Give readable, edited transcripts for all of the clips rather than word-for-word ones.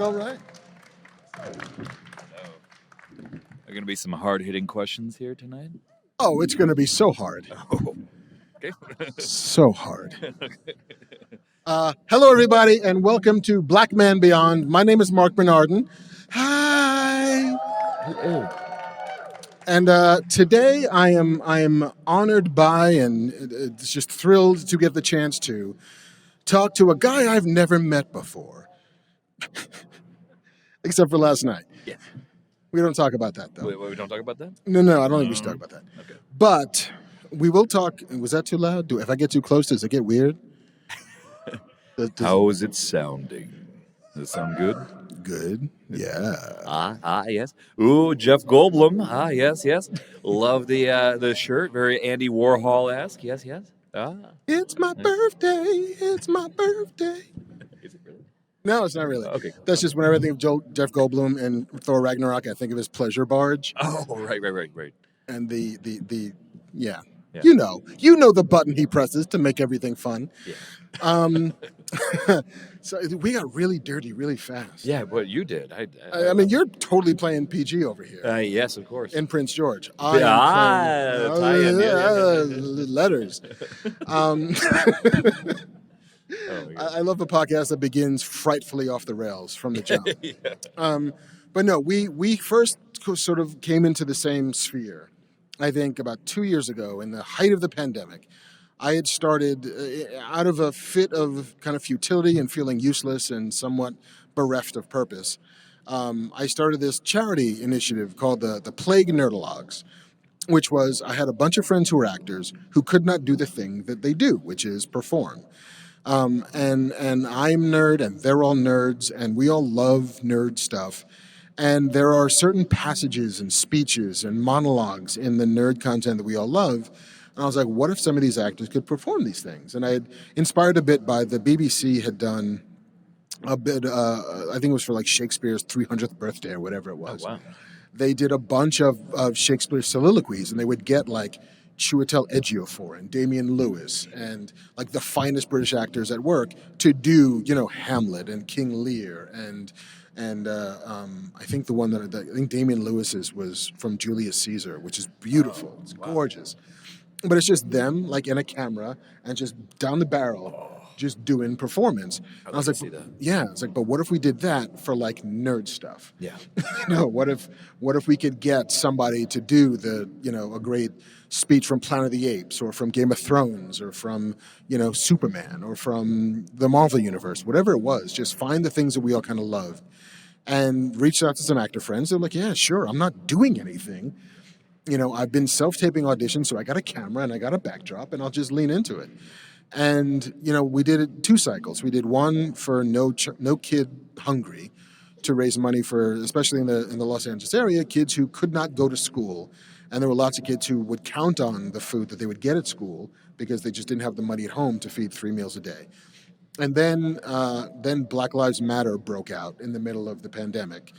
all right. Are going to be some hard-hitting questions here tonight? Oh, it's going to be so hard. Oh, okay. So hard. Hello, everybody, and welcome to Blackman Beyond. My name is Marc Bernardin. Hi. And today I am honored by and just thrilled to get the chance to talk to a guy I've never met before, except for last night. Yeah. We don't talk about that, though. Wait, we don't talk about that? No, I don't think we should talk about that. Okay. But we will talk. Was that too loud? If I get too close, does it get weird? How is it sounding? Does it sound good? Good. Yeah. Yes. Ooh, Jeff Goldblum. Yes. Love the shirt. Very Andy Warhol-esque. Yes. It's my birthday. It's my birthday. Is it really? No, it's not really. Okay. That's just whenever I think of Jeff Goldblum and Thor Ragnarok, I think of his pleasure barge. Oh, right. And the yeah. Yeah. You know the button he presses to make everything fun. Yeah. So we got really dirty really fast. Yeah, what you did. I mean, you're totally playing PG over here. Yes, of course. In Prince George. Letters. I love a podcast that begins frightfully off the rails from the jump. Yeah. But no, we first sort of came into the same sphere, I think, about 2 years ago in the height of the pandemic. I had started, out of a fit of kind of futility and feeling useless and somewhat bereft of purpose, I started this charity initiative called the Plague Nerdalogs, which was I had a bunch of friends who were actors who could not do the thing that they do, which is perform. And I'm nerd, and they're all nerds, and we all love nerd stuff. And there are certain passages and speeches and monologues in the nerd content that we all love. And I was like, what if some of these actors could perform these things? And I had inspired a bit by the BBC had done a bit, I think it was for like Shakespeare's 300th birthday or whatever it was. Oh, wow. They did a bunch of Shakespeare's soliloquies, and they would get like Chiwetel Ejiofor and Damian Lewis and like the finest British actors at work to do, Hamlet and King Lear and I think the one that I think Damian Lewis's was from Julius Caesar, which is beautiful. It's gorgeous. But it's just them, like in a camera, and just down the barrel, just doing performance. And I was like, yeah. It's like, but what if we did that for like nerd stuff? Yeah. What if we could get somebody to do a great speech from Planet of the Apes, or from Game of Thrones, or from Superman, or from the Marvel Universe, whatever it was. Just find the things that we all kind of loved, and reach out to some actor friends. They're like, yeah, sure. I'm not doing anything. I've been self-taping auditions, so I got a camera and I got a backdrop, and I'll just lean into it. And, we did it 2 cycles. We did one for No Kid Hungry to raise money for, especially in the Los Angeles area, kids who could not go to school. And there were lots of kids who would count on the food that they would get at school because they just didn't have the money at home to feed 3 meals a day. And then Black Lives Matter broke out in the middle of the pandemic.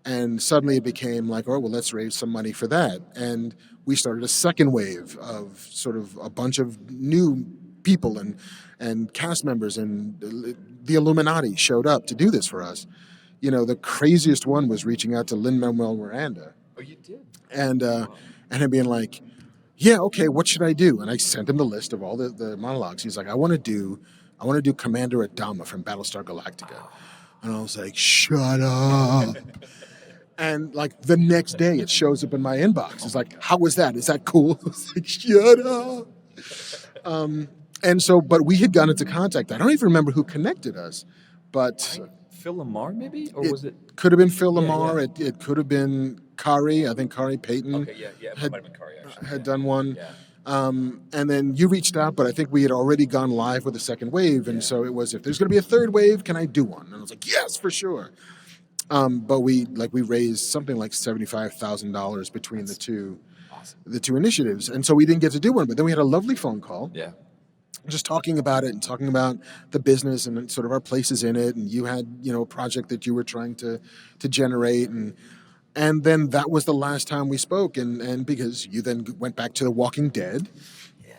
And suddenly it became like, oh, well, let's raise some money for that. And we started a second wave of sort of a bunch of new people and cast members, and the Illuminati showed up to do this for us. The craziest one was reaching out to Lin-Manuel Miranda. Oh, you did? And him being like, yeah, okay, what should I do? And I sent him the list of all the monologues. He's like, I want to do Commander Adama from Battlestar Galactica. And I was like, shut up. And like the next day, it shows up in my inbox. It's like, how was that? Is that cool? I was like, shut up. But we had gotten into contact. I don't even remember who connected us, but Phil Lamar, maybe, or was it? Could have been Phil Lamar. Yeah. It could have been Kari. I think Kari Payton. Okay, yeah. It might have been Kari, actually. Had done one. Yeah. And then you reached out, but I think we had already gone live with the second wave, and so it was, if there's going to be a third wave, can I do one? And I was like, yes, for sure. But we raised something like $75,000 between the two initiatives, and so we didn't get to do one. But then we had a lovely phone call, just talking about it and talking about the business and sort of our places in it. And you had a project that you were trying to generate, and then that was the last time we spoke. And because you then went back to The Walking Dead,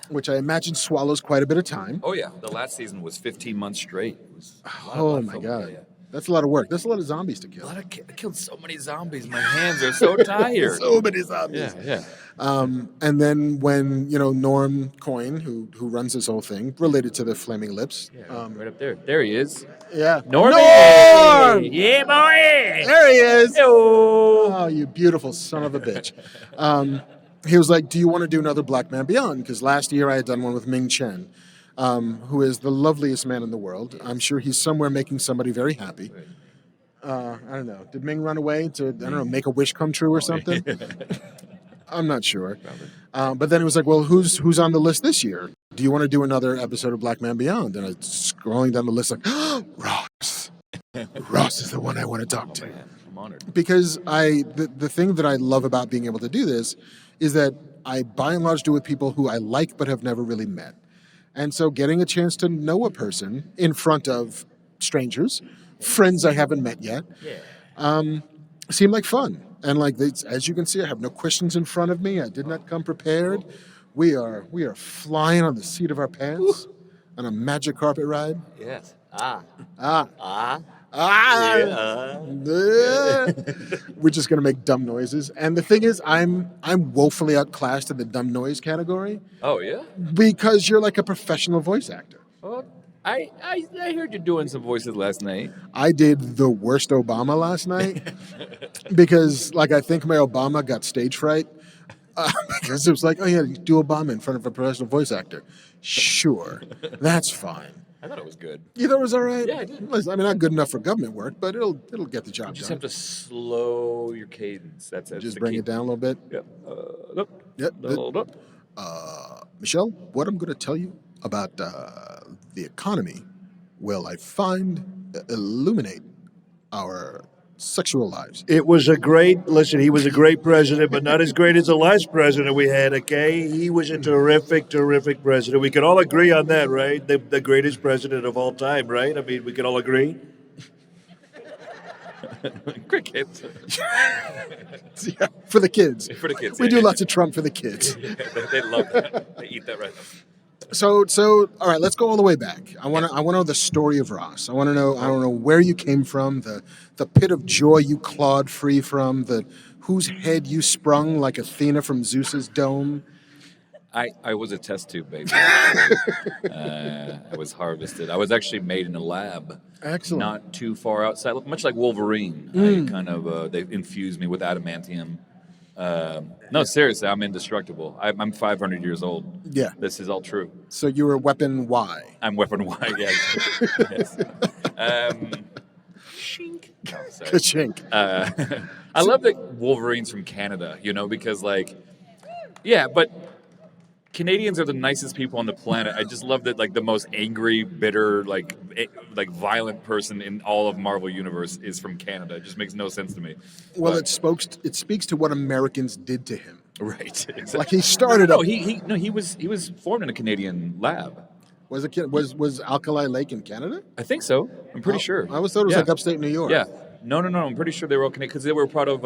which I imagine swallows quite a bit of time. Oh yeah, the last season was 15 months straight. It was oh my God. That's a lot of work. That's a lot of zombies to kill. I killed so many zombies. My hands are so tired. So many zombies. Yeah. And then when Norm Coyne, who runs this whole thing, related to the Flaming Lips, Right up there. There he is. yeah, Norm! Yeah, boy! there he is. Yo! Oh, you beautiful son of a bitch. He was like, "Do you want to do another Blackman Beyond?" Because last year I had done one with Ming Chen, who is the loveliest man in the world. I'm sure he's somewhere making somebody very happy. I don't know. Did Ming run away to, make a wish come true or something? I'm not sure. But then it was like, well, who's on the list this year? Do you want to do another episode of Blackman Beyond? And I was scrolling down the list like, Ross. Ross is the one I want to talk to. I'm honored. Because the thing that I love about being able to do this is that I, by and large, do it with people who I like but have never really met. And so getting a chance to know a person in front of strangers, friends I haven't met yet, seemed like fun. And as you can see, I have no questions in front of me. I did not come prepared. We are flying on the seat of our pants on a magic carpet ride. Yes. We're just gonna make dumb noises. And the thing is, I'm woefully outclassed in the dumb noise category. Oh, yeah? Because you're like a professional voice actor. Well, I heard you doing some voices last night. I did the worst Obama last night because, I think my Obama got stage fright because it was like, oh yeah, do Obama in front of a professional voice actor. Sure, that's fine. I thought it was good. You thought it was all right? Yeah, I did. I mean, not good enough for government work, but it'll get the job You just done. have to slow your cadence. That's Just the bring key. it down a little bit. Yep. Yep. Michelle, what I'm going to tell you about the economy will, I find, illuminate our sexual lives. He was a great president, but not as great as the last president we had, okay? He was a terrific president. We can all agree on that, right? The greatest president of all time, right? I mean, we can all agree? Crickets. Yeah, for the kids. For the kids. We do lots of Trump for the kids. They love that. They eat that right now. So, all right, let's go all the way back. I want to know the story of Ross. I want to know. I don't know where you came from, the pit of joy you clawed free from, whose head you sprung like Athena from Zeus's dome. I was a test tube baby. I was harvested. I was actually made in a lab. Excellent. Not too far outside, much like Wolverine. I kind of they infused me with adamantium. No, seriously, I'm indestructible. I'm 500 years old. Yeah. This is all true. So you were Weapon Y. I'm Weapon Y, yeah. Yes. Shink. No, sorry. Ka-chink. I love that Wolverine's from Canada, because but Canadians are the nicest people on the planet. I just love that, the most angry, bitter, violent person in all of Marvel Universe is from Canada. It just makes no sense to me. Well, But- it speaks to what Americans did to him. right. Exactly. Like he started up. He was formed in a Canadian lab. Was Alkali Lake in Canada? I think so. I'm pretty sure. I always thought it was Yeah. like upstate New York. Yeah. No. I'm pretty sure they were all Canadian because they were part of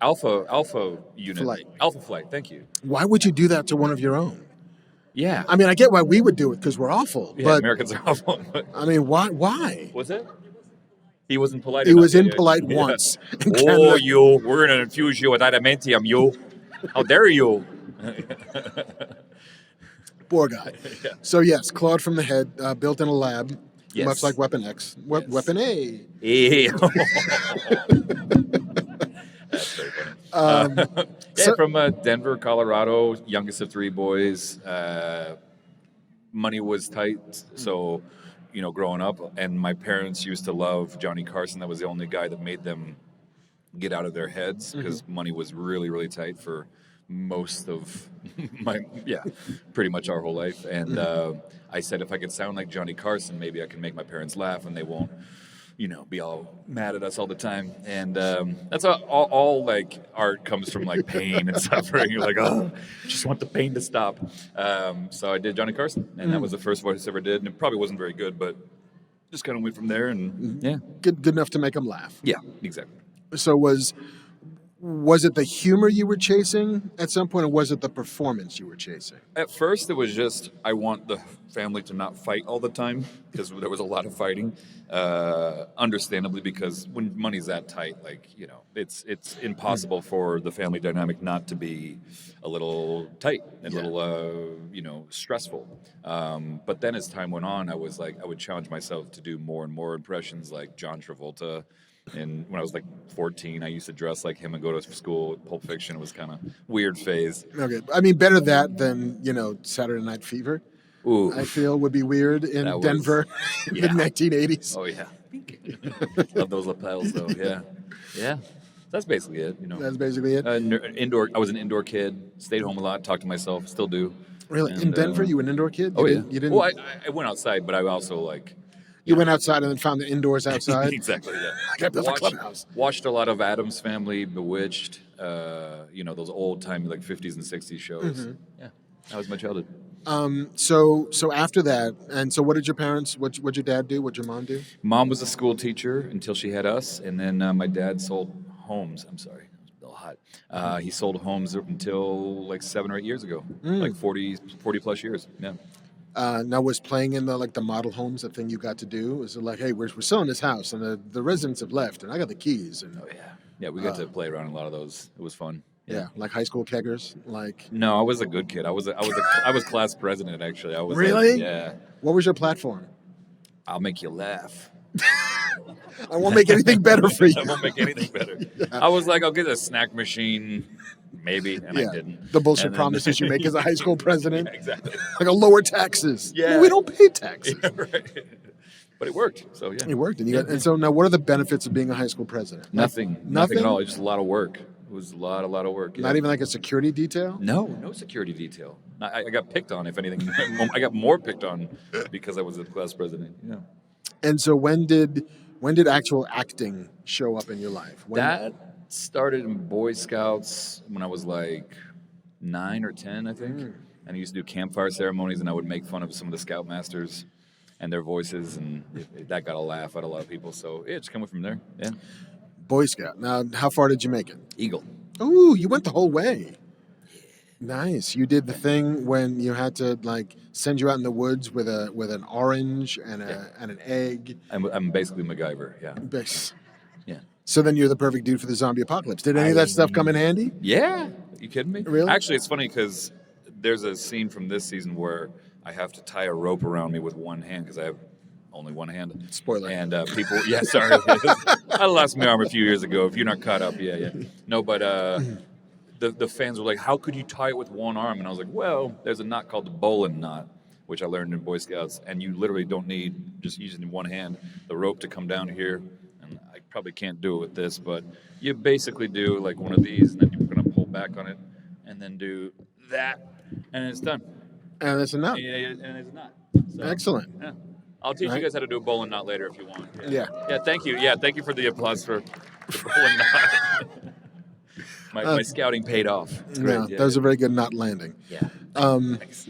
Alpha unit. Flight. Alpha Flight. Thank you. Why would you do that to one of your own? Yeah. I mean, I get why we would do it because we're awful. Yeah, but Americans are awful. I mean, why? Was it? He wasn't polite. He enough, was yeah, impolite yeah. once. in Oh, Canada. you! We're gonna infuse you with adamantium, you! How dare you! Poor guy. Yeah. So yes, clawed from the head, built in a lab, Yes. much like Weapon X, Yes. Weapon A. Ew. That's very funny. From Denver, Colorado, youngest of three boys. Money was tight, so growing up, and my parents used to love Johnny Carson. That was the only guy that made them get out of their heads because money was really, really tight for most of pretty much our whole life. And I said, if I could sound like Johnny Carson, maybe I can make my parents laugh and they won't, be all mad at us all the time. And that's all like art comes from like pain and suffering. You're like, oh, just want the pain to stop. So I did Johnny Carson, and that was the first voice I ever did. And it probably wasn't very good, but just kind of went from there. And yeah, Good enough to make him laugh. yeah, exactly. So was Was it the humor you were chasing at some point, or was it the performance you were chasing? At first, it was just I want the family to not fight all the time because there was a lot of fighting. Understandably, because when money's that tight, like it's impossible for the family dynamic not to be a little tight and a little stressful. But then as time went on, I would challenge myself to do more and more impressions like John Travolta. And when I was like 14, I used to dress like him and go to school. Pulp Fiction was kind of weird phase. Okay, I mean, better that than Saturday Night Fever. Ooh, I feel would be weird in Denver in the 1980s. Oh yeah, love those lapels though. Yeah. That's basically it. That's basically it. Indoor. I was an indoor kid. Stayed home a lot. Talked to myself. Still do. Really, in Denver, you were an indoor kid? You didn't. Well, I went outside, but I also You went outside and then found the indoors outside? Exactly, yeah. Like the clubhouse. Watched a lot of Addams Family, Bewitched, those old-time 50s and 60s shows. Mm-hmm. Yeah, that was my childhood. So after that, and so what did your parents, what'd your dad do? What'd your mom do? Mom was a school teacher until she had us, and then my dad sold homes. I'm sorry, it was a little hot. He sold homes until 7 or 8 years ago, 40 plus years, yeah. Now, was playing in the model homes a thing you got to do? Was it like, hey, we're selling this house, and the residents have left, and I got the keys? And yeah, we got to play around in a lot of those. It was fun. Yeah, like high school keggers, No, I was a good kid. I was class president actually. I was really. Yeah. What was your platform? I'll make you laugh. I won't make anything better for you. I won't make anything better. Yeah. I was like, I'll get a snack machine. Maybe, and I didn't. The bullshit promises you make as a high school president. Yeah, exactly. Like a lower taxes. Yeah. Well, we don't pay taxes. Yeah, right. But it worked, so yeah. It worked. And so now what are the benefits of being a high school president? Nothing at all. Just a lot of work. It was a lot of work. Yeah. Not even like a security detail? No security detail. I got picked on, if anything. I got more picked on because I was the class president. Yeah. And so when did actual acting show up in your life? That started in Boy Scouts when I was 9 or 10, I think. And I used to do campfire ceremonies, and I would make fun of some of the Scoutmasters and their voices, and that got a laugh out of a lot of people. So it just came from there. Yeah. Boy Scout. Now, how far did you make it? Eagle. Ooh, you went the whole way. Nice. You did the thing when you had to send you out in the woods with an orange and an egg. I'm basically MacGyver. Yeah. Yeah. So then you're the perfect dude for the zombie apocalypse. Did any of that stuff come in handy? Yeah. Are you kidding me? Really? Actually, it's funny because there's a scene from this season where I have to tie a rope around me with one hand because I have only one hand. Spoiler. And people, sorry. I lost my arm a few years ago. If you're not caught up, yeah. No, but the fans were like, how could you tie it with one arm? And I was like, well, there's a knot called the bowline knot, which I learned in Boy Scouts, and you literally don't need, just using one hand, the rope to come down here. And I probably can't do it with this, but you basically do one of these, and then you're going to pull back on it, and then do that, and it's done. And it's a knot. Yeah, and it's a knot. So, excellent. Yeah. I'll teach you guys how to do a bowline knot later if you want. Yeah. Yeah, thank you. Yeah, thank you for the applause for the bowline knot. My scouting paid off. Yeah, that was a very good knot landing. Yeah. Thanks.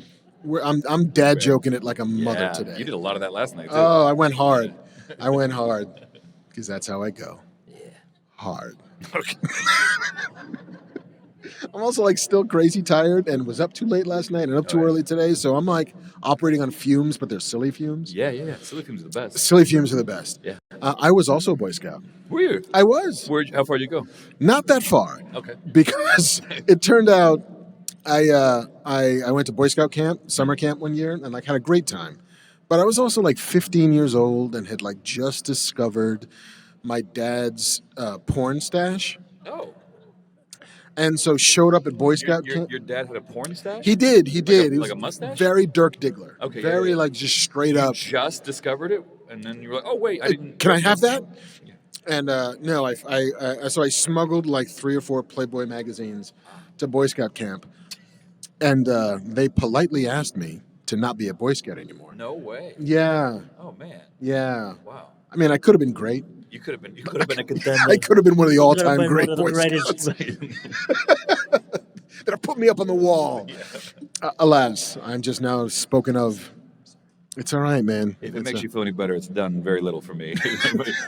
I'm dad joking it like a mother today. You did a lot of that last night, too. Oh, I went hard. Because that's how I go. Yeah. Hard. Okay. I'm also still crazy tired and was up too late last night and up too early today. So I'm operating on fumes, but they're silly fumes. Yeah. Silly fumes are the best. Silly fumes are the best. Yeah. I was also a Boy Scout. Were you? I was. How far did you go? Not that far. Okay. Because it turned out I went to Boy Scout camp, summer camp one year, and had a great time. But I was also 15 years old and had just discovered my dad's porn stash. Oh. And so showed up at Boy Scout camp. Your dad had a porn stash? He did. He did. Like a mustache? Very Dirk Diggler. Okay. Very just straight up. You just discovered it, and then you were like, "Oh wait, I didn't." Can I have that? Yeah. And no, so I smuggled 3 or 4 Playboy magazines to Boy Scout camp, and they politely asked me to not be a Boy Scout anymore. No way. Yeah. Oh man. Yeah. Wow. I mean, I could have been great. You could have been a contender. I could have been one of the all-time great Boy Scouts. That have put me up on the wall. Yeah. Alas, I'm just now spoken of It's all right, man. If it makes you feel any better, it's done very little for me,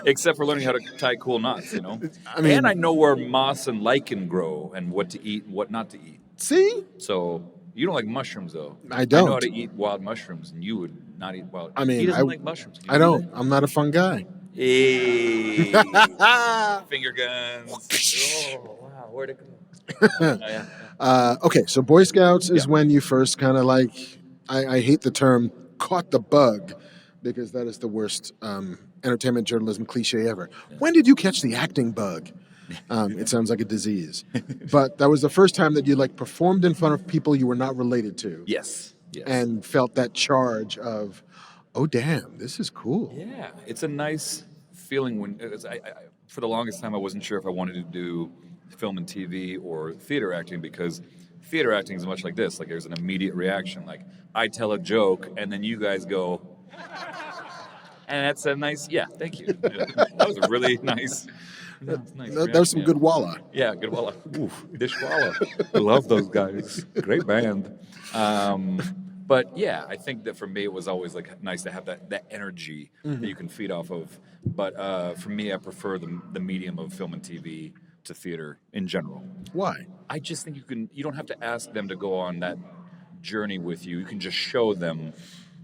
except for learning how to tie cool knots. I mean, and I know where moss and lichen grow and what to eat and what not to eat. See? So you don't like mushrooms, though. I don't. I know how to eat wild mushrooms, and you would not eat wild. I mean, he doesn't like mushrooms. I don't. I'm not a fun guy. Hey, finger guns. Oh wow, where'd it go? Okay, so Boy Scouts is when you first kind of like, I hate the term caught the bug, because that is the worst entertainment journalism cliche ever. When did you catch the acting bug? It sounds like a disease. But that was the first time that you like performed in front of people you were not related to. Yes. And felt that charge of, oh damn, this is cool. Yeah, it's a nice feeling when for the longest time I wasn't sure if I wanted to do film and TV or theater acting, because theater acting is much like this. Like there's an immediate reaction. Like I tell a joke and then you guys go, and that's a nice, yeah, thank you. That was a really nice. That was some good walla. Yeah, good walla. Oof, Dish Walla. I love those guys. Great band. But yeah, I think that for me it was always like nice to have that energy that you can feed off of. But for me, I prefer the medium of film and TV to theater in general. Why? I just think you don't have to ask them to go on that journey with you. You can just show them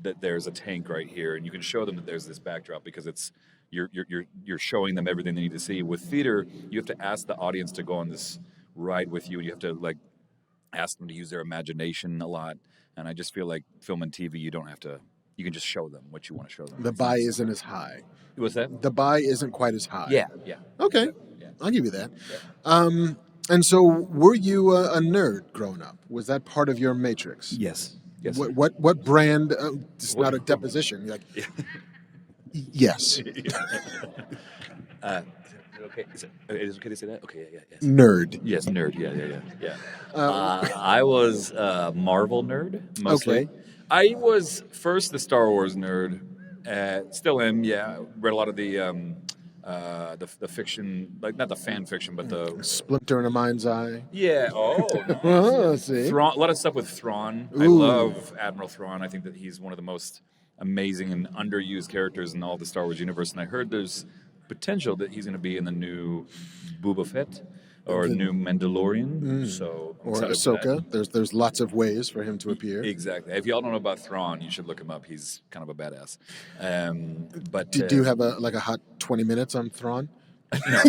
that there's a tank right here, and you can show them that there's this backdrop, because it's you're showing them everything they need to see. With theater, you have to ask the audience to go on this ride with you, and you have to like ask them to use their imagination a lot. And I just feel like film and TV, you don't have to. You can just show them what you want to show them. The buy isn't as high. What's that? The buy isn't quite as high. Yeah. Okay, Yeah. I'll give you that. Yeah. And so, were you a nerd growing up? Was that part of your matrix? Yes. What brand? It's not a deposition. You're like, yes. Okay. Is it okay to say that? Okay. Yeah. Yes. Nerd. Yes, nerd. Yeah. I was a Marvel nerd mostly. Okay. I was first the Star Wars nerd. Still am. Yeah. Read a lot of the fiction, like not the fan fiction, but the Splinter in a Mind's Eye. yeah. Oh. Oh, see. Thrawn, a lot of stuff with Thrawn. I Ooh. love Admiral Thrawn. I think that he's one of the most amazing and underused characters in all the Star Wars universe. And I heard there's potential that he's going to be in the new Boba Fett or new Mandalorian. So I'm Or excited for Ahsoka. There's lots of ways for him to appear. that. Exactly. If y'all don't know about Thrawn, you should look him up. He's kind of a badass. But Do you have a hot 20 minutes on Thrawn? no.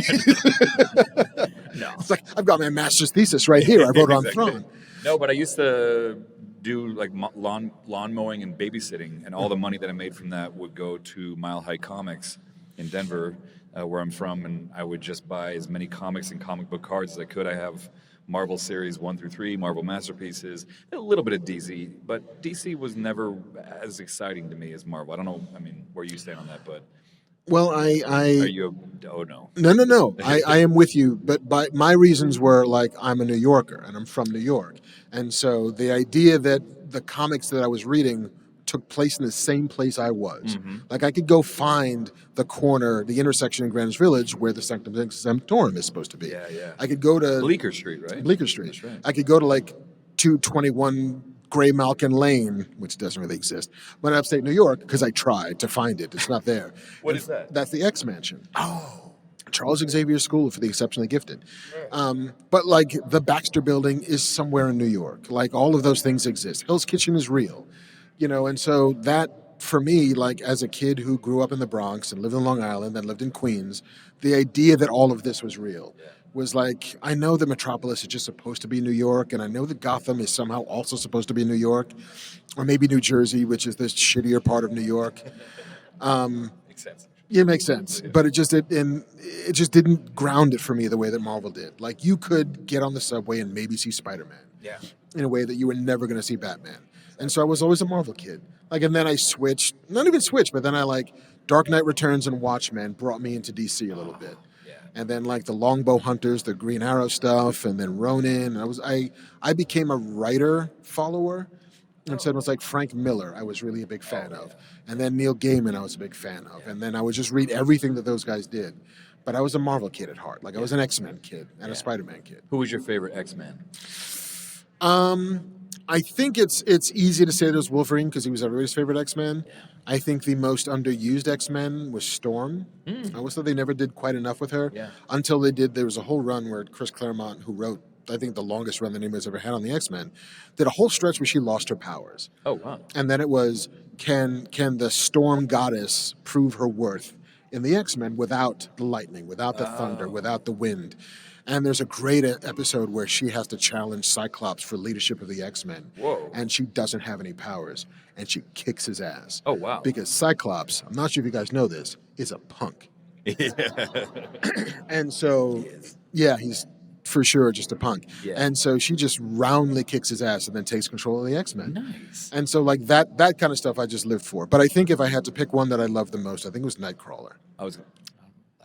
It's like, I've got my master's thesis right here. I wrote on Exactly. Thrawn. No, but I used to do like lawn mowing and babysitting, and all the money that I made from that would go to Mile High Comics in Denver, where I'm from, and I would just buy as many comics and comic book cards as I could. I have Marvel Series 1 through 3, Marvel Masterpieces, a little bit of DC, but DC was never as exciting to me as Marvel. I don't know, where you stand on that, but Well, are you oh no. No. I am with you, but my reasons were like, I'm a New Yorker and I'm from New York. And so the idea that the comics that I was reading took place in the same place I was. Like I could go find the intersection in Greenwich Village where the Sanctum Sanctorum is supposed to be. Yeah. I could go to Bleecker Street, right? Bleecker Street. That's right. I could go to like 221 Gray Malkin Lane, which doesn't really exist, but in upstate New York, because I tried to find it. It's not there. What is that? That's the X Mansion. Oh. Charles Xavier School for the Exceptionally Gifted. But like the Baxter Building is somewhere in New York. Like all of those things exist. Hell's Kitchen is real. And so that, for me, like as a kid who grew up in the Bronx and lived in Long Island and lived in Queens, the idea that all of this was real was like, I know that Metropolis is just supposed to be New York, and I know that Gotham is somehow also supposed to be New York, or maybe New Jersey, which is this shittier part of New York. Makes sense. Yeah, it makes sense, but it just didn't ground it for me the way that Marvel did. Like you could get on the subway and maybe see Spider-Man, in a way that you were never going to see Batman. And so I was always a Marvel kid. Like, and then I not even switched, but then I Dark Knight Returns and Watchmen brought me into DC a little bit. And then like the Longbow Hunters, the Green Arrow stuff, and then Ronin. I became a writer follower. And so it was like Frank Miller I was really a big fan of. And then Neil Gaiman I was a big fan of. And then I would just read everything that those guys did. But I was a Marvel kid at heart. Like I was an X-Men kid and a Spider-Man kid. Who was your favorite X-Man? I think it's easy to say that it was Wolverine because he was everybody's favorite X-Men. I think the most underused X-Men was Storm. I always thought they never did quite enough with her until they did. There was a whole run where Chris Claremont, who wrote, I think, the longest run that anybody's ever had on the X-Men, did a whole stretch where she lost her powers. Oh, wow. And then it was, can the Storm goddess prove her worth in the X-Men without the lightning, without the thunder, without the wind? And there's a great episode where she has to challenge Cyclops for leadership of the X-Men. Whoa. And she doesn't have any powers. And she kicks his ass. Oh, wow. Because Cyclops, I'm not sure if you guys know this, is a punk. And so, he's for sure just a punk. Yeah. And so she just roundly kicks his ass and then takes control of the X-Men. Nice. And so like that kind of stuff I just lived for. But I think if I had to pick one that I loved the most, I think it was Nightcrawler.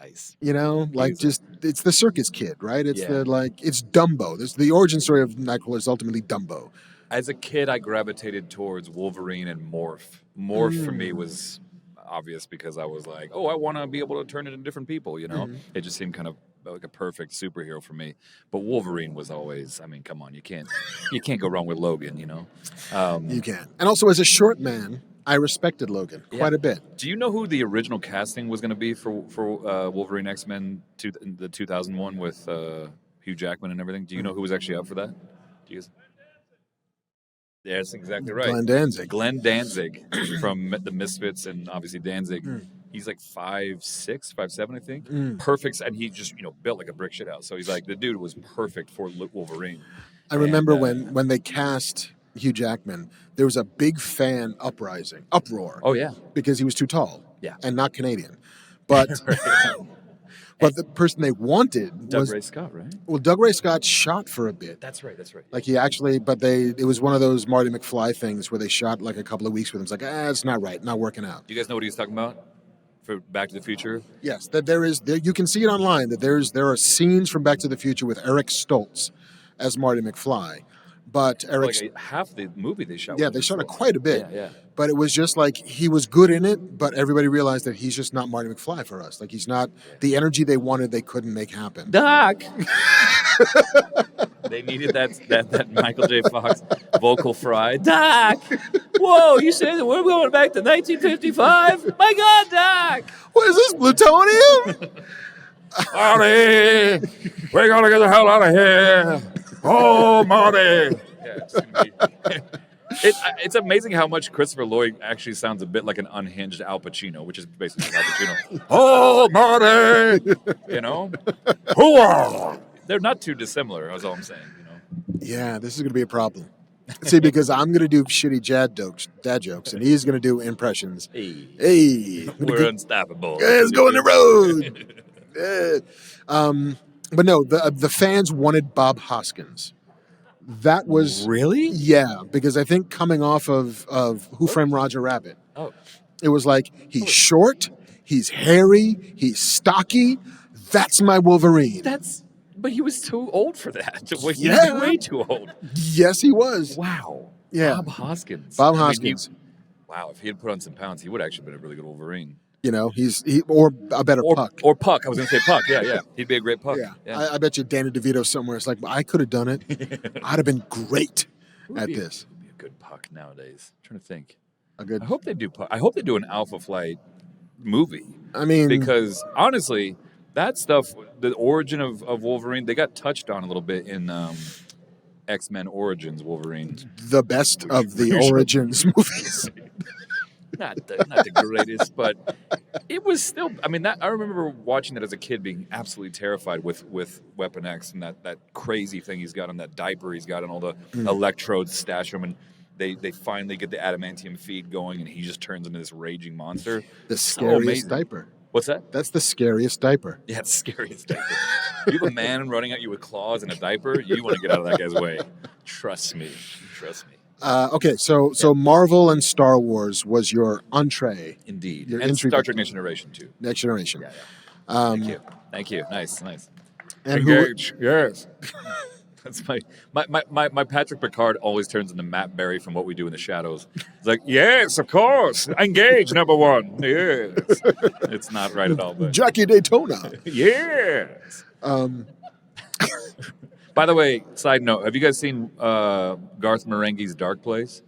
Nice. You know, like just it's the circus kid, right? It's it's Dumbo. The origin story of Nightcrawler is ultimately Dumbo. As a kid, I gravitated towards Wolverine and Morph. Morph for me was obvious because I was like, oh, I want to be able to turn into different people, you know? It just seemed kind of like a perfect superhero for me. But Wolverine was always, I mean, come on, you can't go wrong with Logan, you know? You can. And also as a short man, I respected Logan quite a bit. Do you know who the original casting was going to be for Wolverine X-Men the 2001 with Hugh Jackman and everything? Do you know who was actually up for that? Do you guys? Yeah, that's exactly right. Glenn Danzig from the Misfits and obviously Danzig. He's like 5'6", 5'7", I think. Perfect, and he just built like a brick shit house. So he's like the dude was perfect for Wolverine. I remember when they cast Hugh Jackman, there was a big fan uproar. Oh yeah, because he was too tall. Yeah, and not Canadian, but. But the person they wanted was Doug Ray Scott, right? Well, Doug Ray Scott shot for a bit. That's right. Like he actually, it was one of those Marty McFly things where they shot like a couple of weeks with him. It's like, it's not right, not working out. Do you guys know what he was talking about for Back to the Future? Yes, that you can see it online that there are scenes from Back to the Future with Eric Stoltz as Marty McFly. But Eric, half the movie they shot. Yeah, they shot it quite a bit. Yeah. But it was just like he was good in it, but everybody realized that he's just not Marty McFly for us. Like he's not the energy they wanted, they couldn't make happen. Doc. They needed that Michael J. Fox vocal fry. Doc. Whoa, you said we're going back to 1955? My God, Doc. What is this, plutonium? Marty, we're gonna get the hell out of here. Oh, Marty! It's amazing how much Christopher Lloyd actually sounds a bit like an unhinged Al Pacino, which is basically Al Pacino. Oh, Marty! Hooah! They're not too dissimilar, that's all I'm saying, Yeah, this is going to be a problem. See, because I'm going to do shitty dad jokes, and he's going to do impressions. Hey. We're unstoppable. Let's go on the road! But no, the fans wanted Bob Hoskins. That was really because I think coming off of Who Framed Roger Rabbit, it was like he's short, he's hairy, he's stocky. That's my Wolverine. But he was too old for that. He was way too old. Yes, he was. Wow. Yeah, Bob Hoskins. Wow, if he had put on some pounds, he would actually been a really good Wolverine. Or a better Puck. Or Puck. I was going to say Puck. Yeah. He'd be a great Puck. Yeah. I bet you Danny DeVito somewhere is like, I could have done it. I'd have been great at this. Would be a good Puck nowadays. I'm trying to think. I hope they do Puck. I hope they do an Alpha Flight movie. I mean, because honestly, that stuff, the origin of Wolverine, they got touched on a little bit in X-Men Origins Wolverine. The best of the Origins movies. Not the greatest, but it was still. I mean, I remember watching that as a kid, being absolutely terrified with Weapon X and that crazy thing he's got on that diaper he's got and all the electrodes stash him, and they finally get the adamantium feed going, and he just turns into this raging monster. The scariest diaper. What's that? That's the scariest diaper. Yeah, it's the scariest diaper. You have a man running at you with claws and a diaper. You want to get out of that guy's way. Trust me. Okay, so Marvel and Star Wars was your entree. Indeed. And Star Trek Next Generation, too. Next Generation. Yeah. Thank you. Nice. And Engage. Yes. That's my Patrick Picard always turns into Matt Berry from What We Do in the Shadows. It's like, yes, of course. Engage, number one. Yes. It's not right at all. But... Jackie Daytona. Yes. By the way, side note: have you guys seen Garth Marenghi's Dark Place?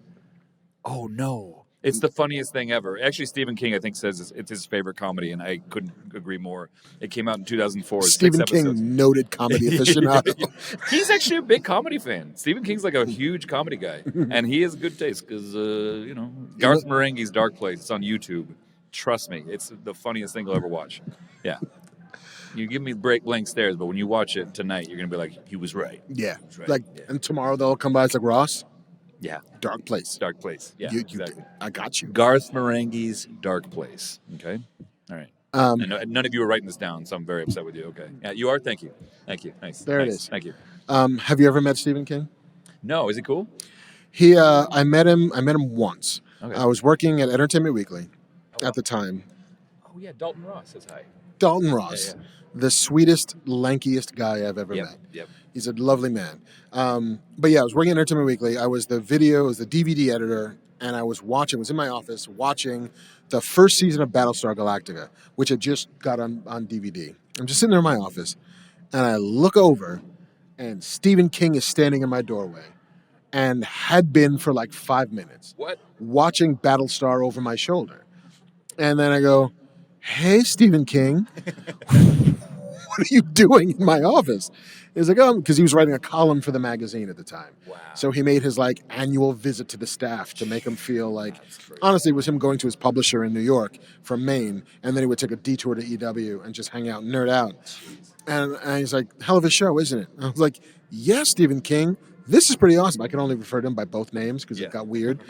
Oh no. It's the funniest thing ever. Actually, Stephen King, I think, says it's his favorite comedy, and I couldn't agree more. It came out in 2004. Stephen King, noted comedy aficionado. He's actually a big comedy fan. Stephen King's like a huge comedy guy, and he has good taste because, Garth Marenghi's Dark Place. It's on YouTube. Trust me, it's the funniest thing you'll ever watch. Yeah. You give me blank stares, but when you watch it tonight, you're going to be like, he was right. Yeah. He was right. Like, yeah. And tomorrow they'll come by. It's like, Ross, Yeah. Dark Place. Dark Place. Yeah, exactly. I got you. Garth Marenghi's Dark Place. Okay. All right. And none of you are writing this down, so I'm very upset with you. Okay. Yeah, you are. Thank you. Thank you. Nice. There nice. it is. Thank you. Have you ever met Stephen King? No. Is he cool? I met him once. Okay. I was working at Entertainment Weekly at the time. Oh yeah, Dalton Ross says hi. Dalton Ross, the sweetest, lankiest guy I've ever met. Yep. He's a lovely man. But yeah, I was working at Entertainment Weekly. I was the DVD editor, and I was in my office watching the first season of Battlestar Galactica, which had just got on DVD. I'm just sitting there in my office, and I look over, and Stephen King is standing in my doorway, and had been for like 5 minutes. What? Watching Battlestar over my shoulder. And then I go, "Hey, Stephen King, what are you doing in my office?" He's like, "Oh," because he was writing a column for the magazine at the time. Wow. So he made his like annual visit to the staff to make him feel like, honestly, it was him going to his publisher in New York from Maine, and then he would take a detour to EW and just hang out and nerd out. And he's like, "Hell of a show, isn't it?" And I was like, "Yeah, Stephen King, this is pretty awesome." I can only refer to him by both names because it got weird.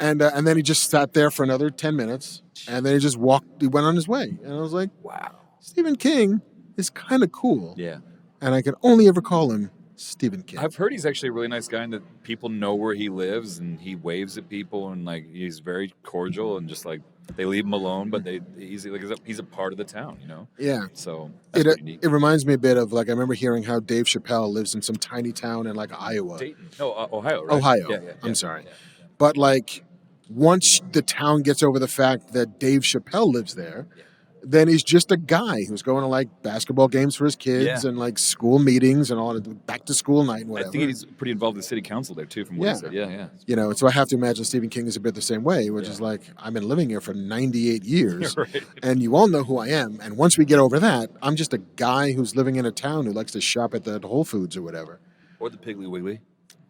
And then he just sat there for another 10 minutes, and then he went on his way. And I was like, wow. Stephen King is kind of cool. Yeah. And I can only ever call him Stephen King. I've heard he's actually a really nice guy and that people know where he lives and he waves at people and like he's very cordial and just like they leave him alone, but he's a part of the town, you know? Yeah. So that's pretty neat. It reminds me a bit of like I remember hearing how Dave Chappelle lives in some tiny town in like Iowa. Dayton. No, Ohio, right? Ohio. Yeah, I'm sorry. Yeah. But like once the town gets over the fact that Dave Chappelle lives there, then he's just a guy who's going to like basketball games for his kids and like school meetings and all that, back to school night and whatever. I think he's pretty involved in the city council there too, from what he said. Yeah. You know, so I have to imagine Stephen King is a bit the same way, which is like, I've been living here for 98 years right. and you all know who I am. And once we get over that, I'm just a guy who's living in a town who likes to shop at the Whole Foods or whatever. Or the Piggly Wiggly.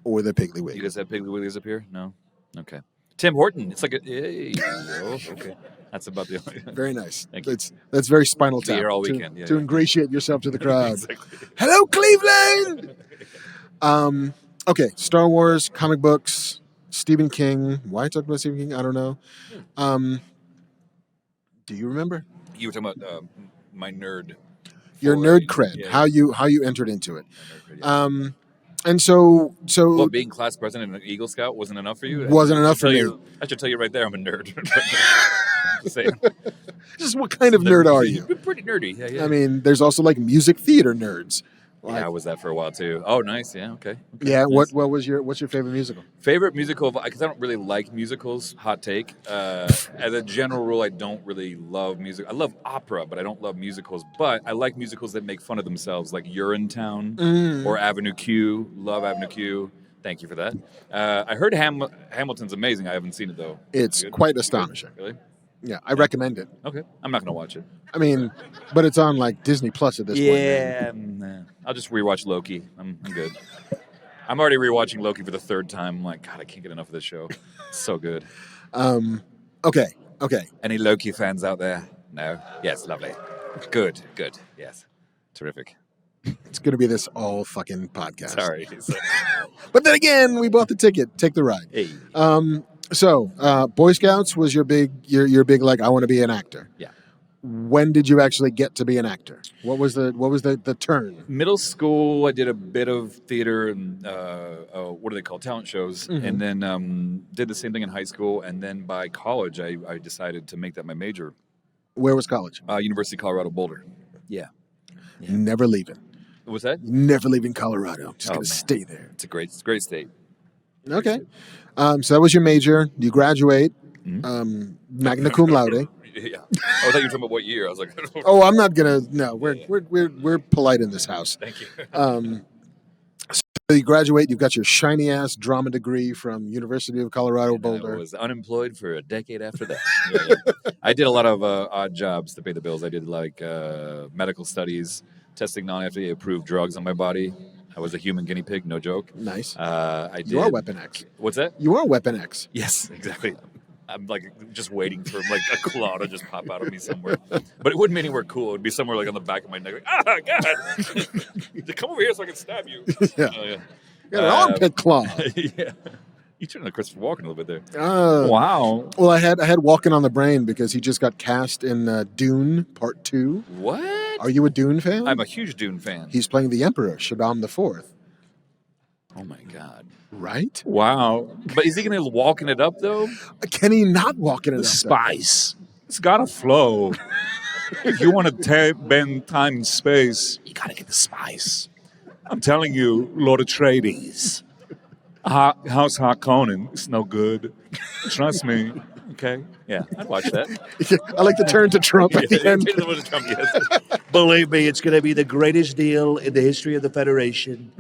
Or the Piggly Wiggly. You guys have Piggly Wigglies up here? No? Okay. Tim Horton. It's like okay. That's about the only. Very nice. Thank you. That's very Spinal Be Tap. here all weekend. To ingratiate yourself to the crowd. Exactly. Hello, Cleveland! Okay, Star Wars, comic books, Stephen King. Why talk about Stephen King? I don't know. Do you remember? You were talking about my nerd. Your nerd cred. Yeah. How you entered into it. Nerd cred, yeah. And so well, being class president and an Eagle Scout wasn't enough for you? Wasn't enough for me. I should tell you right there I'm a nerd. Just saying. Just what kind of nerd are you? Pretty nerdy. Yeah. I mean, there's also like music theater nerds. Yeah, I was that for a while too. Oh, nice. Yeah, okay. Yeah, nice. what's your favorite musical? Favorite musical, because I don't really like musicals, hot take. As a general rule, I don't really love music. I love opera, but I don't love musicals. But I like musicals that make fun of themselves, like Urinetown or Avenue Q. Love Avenue Q. Thank you for that. I heard Hamilton's amazing. I haven't seen it, though. It's quite astonishing. Really? Yeah, I recommend it. Okay. I'm not going to watch it. I mean, but it's on like Disney Plus at this point. Yeah. I'll just rewatch Loki. I'm good. I'm already rewatching Loki for the third time. I'm like, God, I can't get enough of this show. It's so good. Okay. Any Loki fans out there? No? Yes, lovely. Good. Yes. Terrific. It's going to be this all fucking podcast. Sorry. But then again, we bought the ticket. Take the ride. Hey. So, Boy Scouts was your big like, I want to be an actor. Yeah. When did you actually get to be an actor? What was the turn? Middle school, I did a bit of theater and what do they call talent shows, and then did the same thing in high school. And then by college, I decided to make that my major. Where was college? University of Colorado Boulder. Yeah. Never leaving. What's that? Never leaving Colorado. Just gonna stay there. It's a great state. Okay. So that was your major. You graduate, magna cum laude. Yeah. I thought you were talking about what year. I was like, Oh, I'm not gonna. No, we're polite in this house. thank you. So you graduate. You've got your shiny ass drama degree from University of Colorado And I Boulder. was unemployed for a decade after that. Yeah. I did a lot of odd jobs to pay the bills. I did like medical studies, testing non-FDA approved drugs on my body. I was a human guinea pig, no joke. Nice. I did. You are Weapon X. What's that? You are Weapon X. Yes, exactly. I'm like just waiting for like a claw to just pop out of me somewhere, but it wouldn't be anywhere cool. It'd be somewhere like on the back of my neck. Like, God, come over here so I can stab you. Yeah. Oh, yeah. You got an armpit claw. Yeah. You turned into Christopher Walken a little bit there. Wow. Well, I had Walken on the brain because he just got cast in Dune Part 2. What? Are you a Dune fan? I'm a huge Dune fan. He's playing the Emperor, Shaddam IV. Oh my God. Right? Wow. But is he going to walking it up though? Can he not walk in it up? Spice. It's got to flow. If you want to bend time and space, you got to get the spice. I'm telling you, Lord Atreides, House Harkonnen is no good. Trust me. Okay? Yeah, I'd watch that. I like the turn to Trump at the end. Believe me, it's going to be the greatest deal in the history of the Federation.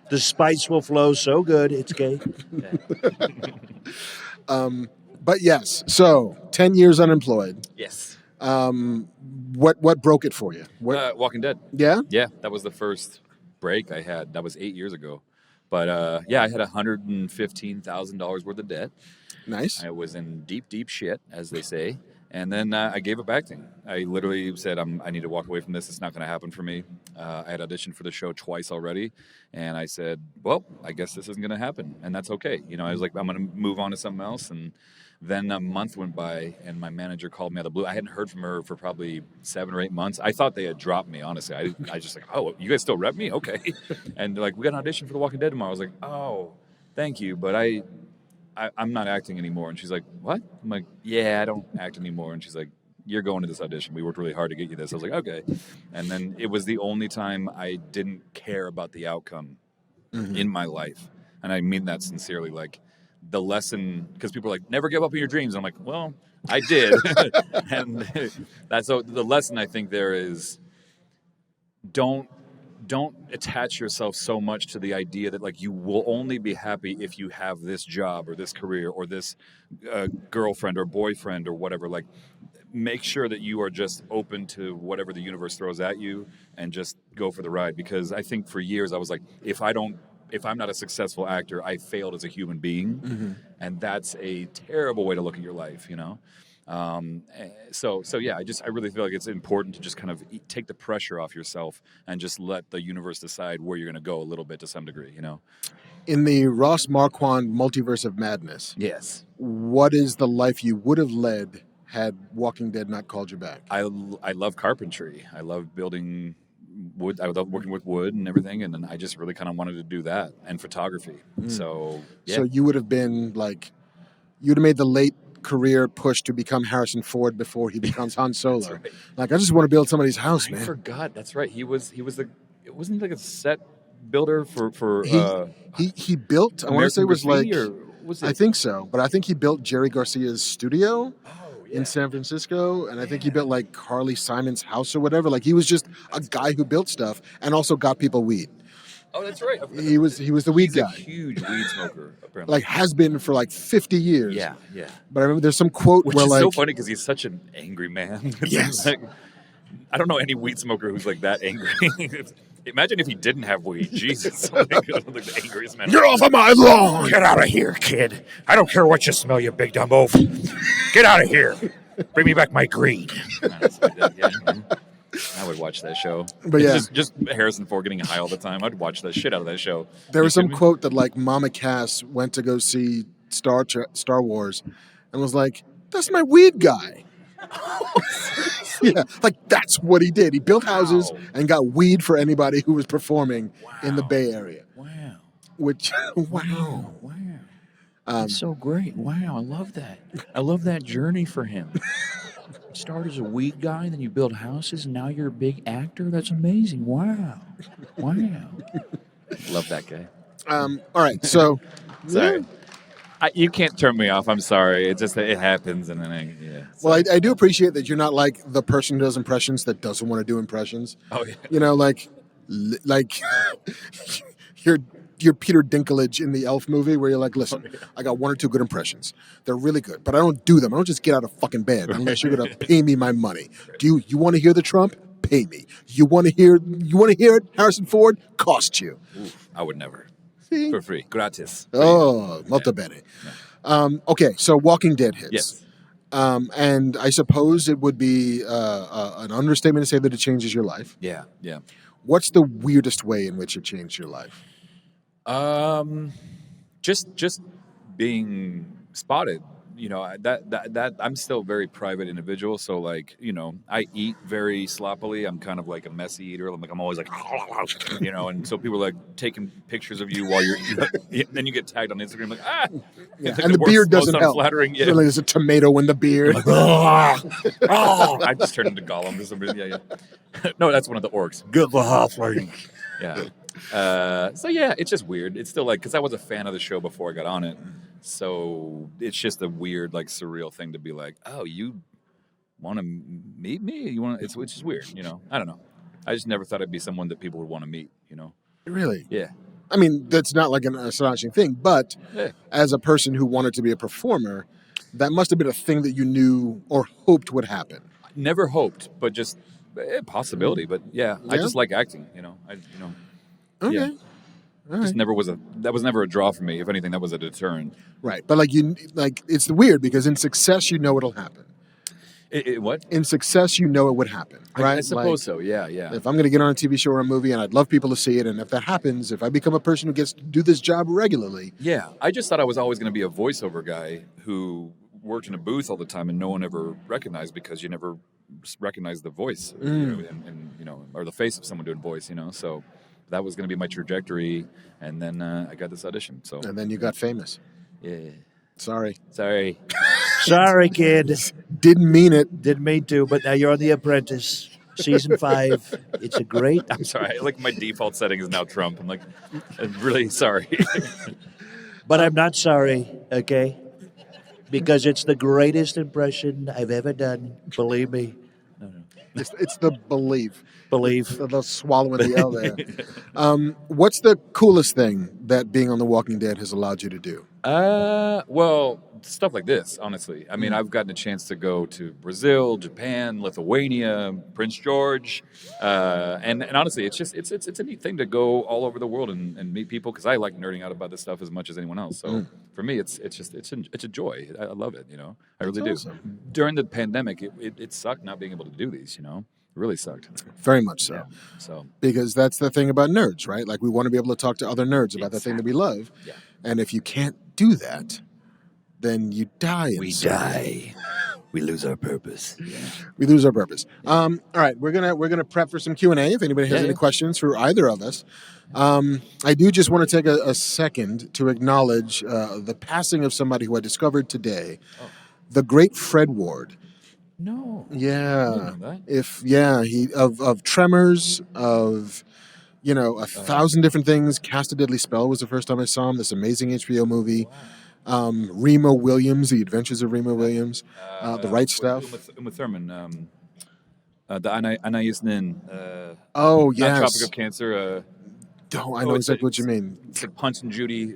The spice will flow so good, it's gay. But yes, so 10 years unemployed. Yes. What broke it for you? Walking Dead. Yeah? Yeah, that was the first break I had. That was 8 years ago. But yeah, I had $115,000 worth of debt. Nice. I was in deep, deep shit, as they say. And then I gave it back to him. I literally said, I need to walk away from this. It's not going to happen for me. I had auditioned for the show twice already. And I said, well, I guess this isn't going to happen. And that's okay. You know, I was like, I'm going to move on to something else. And then a month went by, and my manager called me out of the blue. I hadn't heard from her for probably 7 or 8 months. I thought they had dropped me, honestly. I just like, oh, you guys still rep me? Okay. And they're like, we got an audition for The Walking Dead tomorrow. I was like, oh, thank you. But I'm not acting anymore. And she's like, what? I'm like, yeah, I don't act anymore. And she's like, you're going to this audition. We worked really hard to get you this. I was like, okay. And then it was the only time I didn't care about the outcome in my life. And I mean that sincerely. Like the lesson, because people are like, never give up on your dreams. And I'm like, well, I did. And that's so the lesson I think there is don't attach yourself so much to the idea that like you will only be happy if you have this job or this career or this girlfriend or boyfriend or whatever. Like make sure that you are just open to whatever the universe throws at you and just go for the ride. Because I think for years I was like, if I'm not a successful actor, I failed as a human being. And that's a terrible way to look at your life, you know? So yeah, I really feel like it's important to just kind of take the pressure off yourself and just let the universe decide where you're going to go a little bit to some degree, you know? In the Ross Marquand multiverse of madness, Yes. what is the life you would have led had Walking Dead not called you back? I love carpentry. I love building wood. I love working with wood and everything. And then I just really kind of wanted to do that and photography. So, yeah. So you would have been like, you'd have made the late career push to become Harrison Ford before he becomes Han Solo. Right. Like, I just want to build somebody's house, I man. forgot. That's right. He was it wasn't like a set builder for he built, I want to say it was like, was it? I think so, but I think he built Jerry Garcia's studio in San Francisco, and I think he built like Carly Simon's house or whatever. Like he was just a guy who built stuff and also got people weed. Oh, that's right. He was the weed He's guy. a huge weed smoker, apparently. Like has been for like 50 years. Yeah. But I remember there's some quote Which where is like so funny because he's such an angry man. Yes. Like, I don't know any weed smoker who's like that angry. Imagine if he didn't have weed. Jesus. Like the angriest man. Get off of my lawn! Get out of here, kid. I don't care what you smell, you big dumb oaf. Get out of here. Bring me back my greed. Yeah. I would watch that show. But yeah. Just Harrison Ford getting high all the time. I'd watch the shit out of that show. There was some quote that like Mama Cass went to go see Star Wars and was like, that's my weed guy. Yeah, like that's what he did. He built houses and got weed for anybody who was performing in the Bay Area. Wow. Which, wow. That's so great. Wow, I love that. I love that journey for him. Start as a weed guy, then you build houses, and now you're a big actor? That's amazing. Wow. Love that guy. All right, so... Sorry. You can't turn me off. I'm sorry. It just it happens, and then Well, I do appreciate that you're not like the person who does impressions that doesn't want to do impressions. Oh yeah. You know, like you're Peter Dinklage in the Elf movie, where you're like, listen, I got one or two good impressions. They're really good, but I don't do them. I don't just get out of fucking bed unless you're gonna pay me my money. Do you want to hear the Trump? Pay me. You want to hear it? Harrison Ford? Cost you. Ooh, I would never. See? For free, gratis. Oh, molto bene. Okay, so Walking Dead hits. Yes. And I suppose it would be an understatement to say that it changes your life. Yeah. Yeah. What's the weirdest way in which it changed your life? Just being spotted. You know, that I'm still a very private individual. So like, you know, I eat very sloppily. I'm kind of like a messy eater. I'm always like, you know, and so people are like taking pictures of you while you're. Then you get tagged on Instagram like Yeah. And the beard doesn't help. Unflattering. Yeah. Really, there's a tomato in the beard. I just turned into Gollum. Yeah. No, that's one of the orcs. Good the halfling. Yeah. So yeah, it's just weird. It's still like, because I was a fan of the show before I got on it, so it's just a weird, like, surreal thing to be like, oh, you want to meet me? You want? It's just weird, you know. I don't know. I just never thought I'd be someone that people would want to meet, you know. Really? Yeah. I mean, that's not like an astonishing thing, but Yeah. as a person who wanted to be a performer, that must have been a thing that you knew or hoped would happen. Never hoped, but just possibility. But yeah, I Yeah? just like acting, you know. Okay. Yeah. All Just right. that was never a draw for me. If anything, that was a deterrent. Right. But it's weird because in success, you know it'll happen. What? In success, you know it would happen. Right? I suppose so. Yeah. If I'm going to get on a TV show or a movie and I'd love people to see it, and if that happens, if I become a person who gets to do this job regularly. Yeah, I just thought I was always going to be a voiceover guy who worked in a booth all the time and no one ever recognized, because you never recognize the voice and you know, or the face of someone doing voice, you know. So that was going to be my trajectory, and then I got this audition. So And then you got famous. yeah, Sorry. sorry. Sorry, kid. Didn't mean it. Didn't mean to, but now you're on The Apprentice, season 5. It's a great. I'm sorry. Like, my default setting is now Trump. I'm like, I'm really sorry. But I'm not sorry, okay? Because it's the greatest impression I've ever done. Believe me. It's the belief. Believe. The swallowing the L there. What's the coolest thing that being on The Walking Dead has allowed you to do? Well, stuff like this, honestly. I mean, I've gotten a chance to go to Brazil, Japan, Lithuania, Prince George, and honestly, it's a neat thing to go all over the world and meet people, because I like nerding out about this stuff as much as anyone else. So for me, it's a joy. I love it. You know, I really That's do. awesome. During the pandemic, it sucked not being able to do these. You know, it really sucked. Very much so. Yeah. So Because that's the thing about nerds, right? Like, we want to be able to talk to other nerds about the thing that we love. yeah. And if you can't do that, then you die. We inside. die. We lose our purpose. We lose our purpose. All right, we're gonna prep for some Q&A. If anybody has Yeah, any yeah. questions for either of us, I do just want to take a second to acknowledge the passing of somebody who I discovered today, the great Fred Ward. No. Yeah, know that. he of Tremors, of a thousand different things. Cast a Deadly Spell was the first time I saw him. This amazing HBO movie. Remo Williams, The Adventures of Remo Williams, The Right Stuff. Uma Thurman, the Anais Nin. Oh, Not yes. Tropic of Cancer. I know exactly what you mean. It's like Punch and Judy.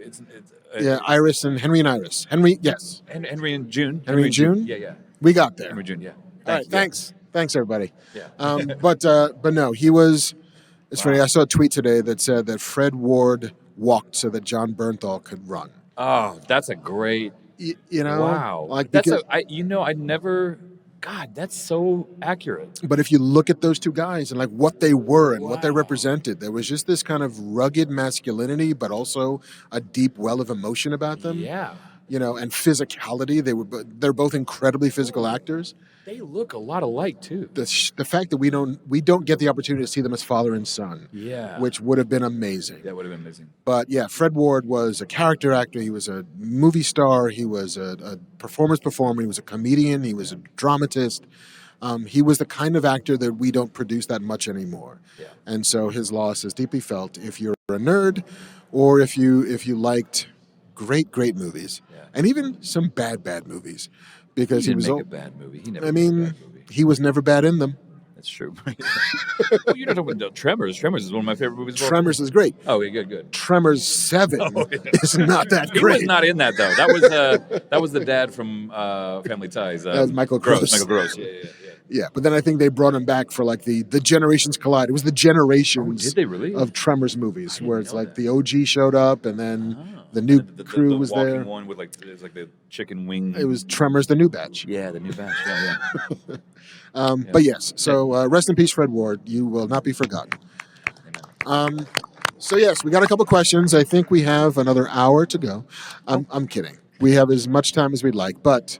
Yeah, Iris and Henry and Iris. Henry, yes. Henry and June. Henry and June? Yeah. We got there. Henry and June, yeah. All right, thanks. Thanks, everybody. Yeah. But no, he was. It's funny. I saw a tweet today that said that Fred Ward walked so that John Bernthal could run. Oh, that's a great. Wow. Like, That's because, I never. God, that's so accurate. but if you look at those two guys and like what they were and what they represented, there was just this kind of rugged masculinity, but also a deep well of emotion about them. Yeah. And physicality. They're both incredibly physical actors. They look a lot alike too. The fact that we don't get the opportunity to see them as father and son, Yeah. which would have been amazing. That would have been amazing. But yeah, Fred Ward was a character actor. He was a movie star. He was a performance performer. He was a comedian. He was a dramatist. He was the kind of actor that we don't produce that much anymore. Yeah. And so his loss is deeply felt. If you're a nerd, or if you liked great, great movies, Yeah. and even some bad movies, because He he didn't was. make Al- a bad movie. He never I made a mean, bad movie. he was never bad in them. That's true. Well, you're not talking about Tremors. Tremors is one of my favorite movies of all Tremors time. is great. Oh, okay, good. Tremors 7 is not that He great. was not in that though. That was the dad from Family Ties. That was Michael Gross. Michael Gross. Yeah. Yeah, but then I think they brought him back for like the Generations Collide. It was the Generations Did they really? of Tremors movies, where it's know like that. the OG showed up and then the new crew the was walking there. one with it's like the chicken wing. It was Tremors, the new batch. Yeah, the new batch. Yeah. But yes, so rest in peace, Fred Ward. You will not be forgotten. So yes, we got a couple questions. I think we have another hour to go. I'm kidding. We have as much time as we'd like. But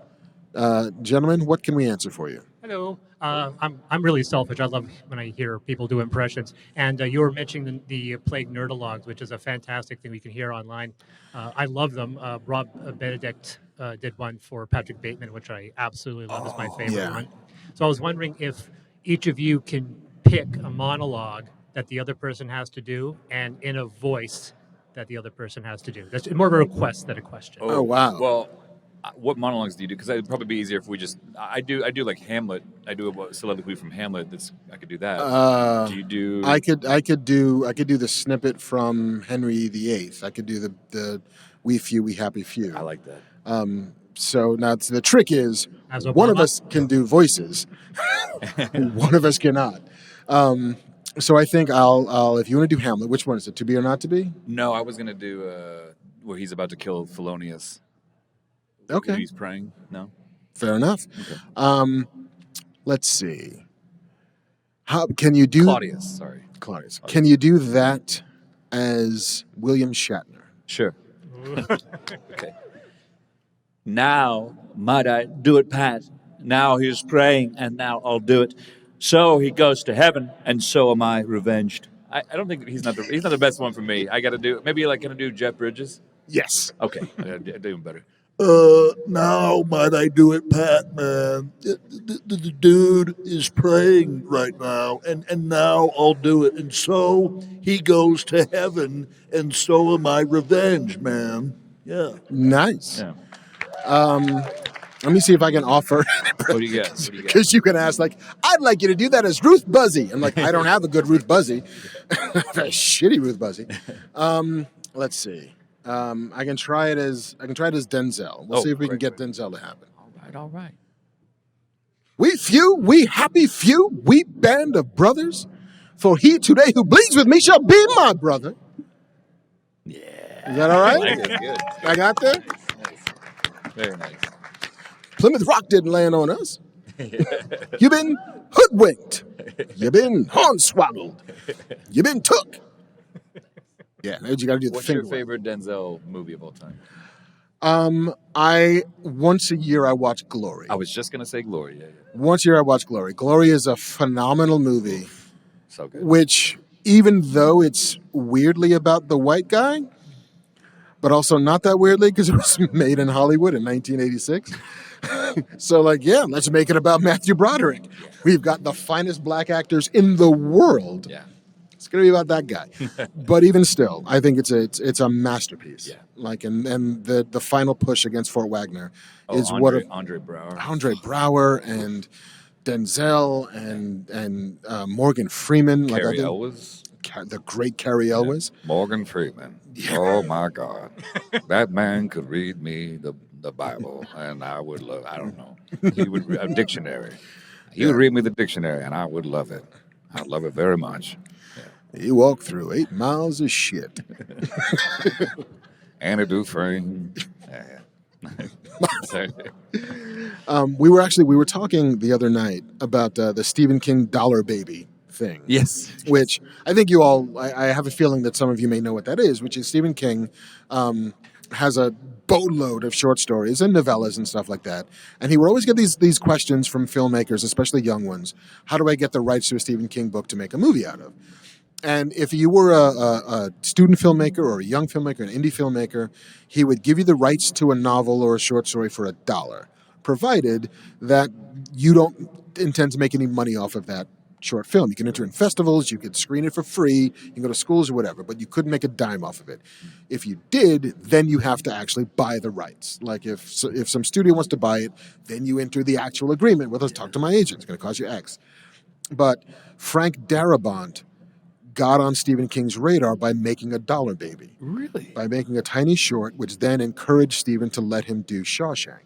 gentlemen, what can we answer for you? Hello. I'm really selfish. I love when I hear people do impressions. And you were mentioning the Plague Nerdalogs, which is a fantastic thing we can hear online. I love them. Rob Benedict did one for Patrick Bateman, which I absolutely love. It's my favorite yeah. one. So I was wondering if each of you can pick a monologue that the other person has to do, and in a voice that the other person has to do. That's more of a request than a question. Oh, wow. Well, what monologues do you do? Because it'd probably be easier if we just. I do like Hamlet. I do a soliloquy from Hamlet. I could do that. Do you do? I could do the snippet from Henry VIII. I could do the "We Few, We Happy Few." I like that. So now the trick is As one of Obama? us can do voices, one of us cannot. So I think I'll if you want to do Hamlet, which one is it? To Be or Not to Be? No, I was gonna do where he's about to kill Thelonious. Okay, He's praying. No. fair enough. Okay. Let's see. How can you do Claudius? Sorry. Claudius? Can you do that as William Shatner? Sure. Okay. Now might I do it, Pat? Now he's praying, and now I'll do it. So he goes to heaven, and so am I revenged. I don't think he's not the best one for me. I got to do maybe like gonna do Jeff Bridges. Yes. Okay, I gotta do him better. Now might I do it, Pat, man? The dude is praying right now, and now I'll do it. And so he goes to heaven, and so am I revenge, man. Yeah. Nice. Yeah. Let me see if I can offer. What do you got? Because you can ask, like, I'd like you to do that as Ruth Buzzy. I'm like, I don't have a good Ruth Buzzy. I have a shitty Ruth Buzzy. Let's see. I can try it as Denzel. We'll see if we can get Denzel to happen. All right. We few, we happy few, we band of brothers. For he today who bleeds with me shall be my brother. Yeah. Is that all right? Like it. Good. I got there. Nice. Very nice. Plymouth Rock didn't land on us. You've been hoodwinked. You've been hornswoggled. You've been took. Yeah, you got to do the What's finger. your favorite Denzel movie of all time? I once a year I watch Glory. I was just gonna say Glory. Yeah. Once a year I watch Glory. Glory is a phenomenal movie, So good. which even though it's weirdly about the white guy, but also not that weirdly because it was made in Hollywood in 1986. So like, yeah, let's make it about Matthew Broderick. We've got the finest black actors in the world. Yeah. It's going to be about that guy. But even still, I think it's a masterpiece. Yeah. Like and the final push against Fort Wagner is Andre Brower. Andre Brower and Denzel and Morgan Freeman. Carrie Elwes. The great Carrie Elwes. Morgan Freeman. Oh my God. That man could read me the Bible and I would love I don't know. He would a dictionary. He would read me the dictionary and I would love it. I'd love it very much. He walked through 8 miles of shit. Anna Dufresne. Sorry. We were talking the other night about the Stephen King Dollar Baby thing. Yes. Which I think you all, I have a feeling that some of you may know what that is, which is Stephen King has a boatload of short stories and novellas and stuff like that. And he would always get these questions from filmmakers, especially young ones. How do I get the rights to a Stephen King book to make a movie out of? And if you were a student filmmaker or a young filmmaker, an indie filmmaker, he would give you the rights to a novel or a short story for $1, provided that you don't intend to make any money off of that short film. You can enter in festivals, you could screen it for free, you can go to schools or whatever, but you couldn't make a dime off of it. If you did, then you have to actually buy the rights. Like if some studio wants to buy it, then you enter the actual agreement. Well, let's talk to my agent. It's going to cost you X. But Frank Darabont got on Stephen King's radar by making a Dollar Baby. Really? By making a tiny short, which then encouraged Stephen to let him do Shawshank,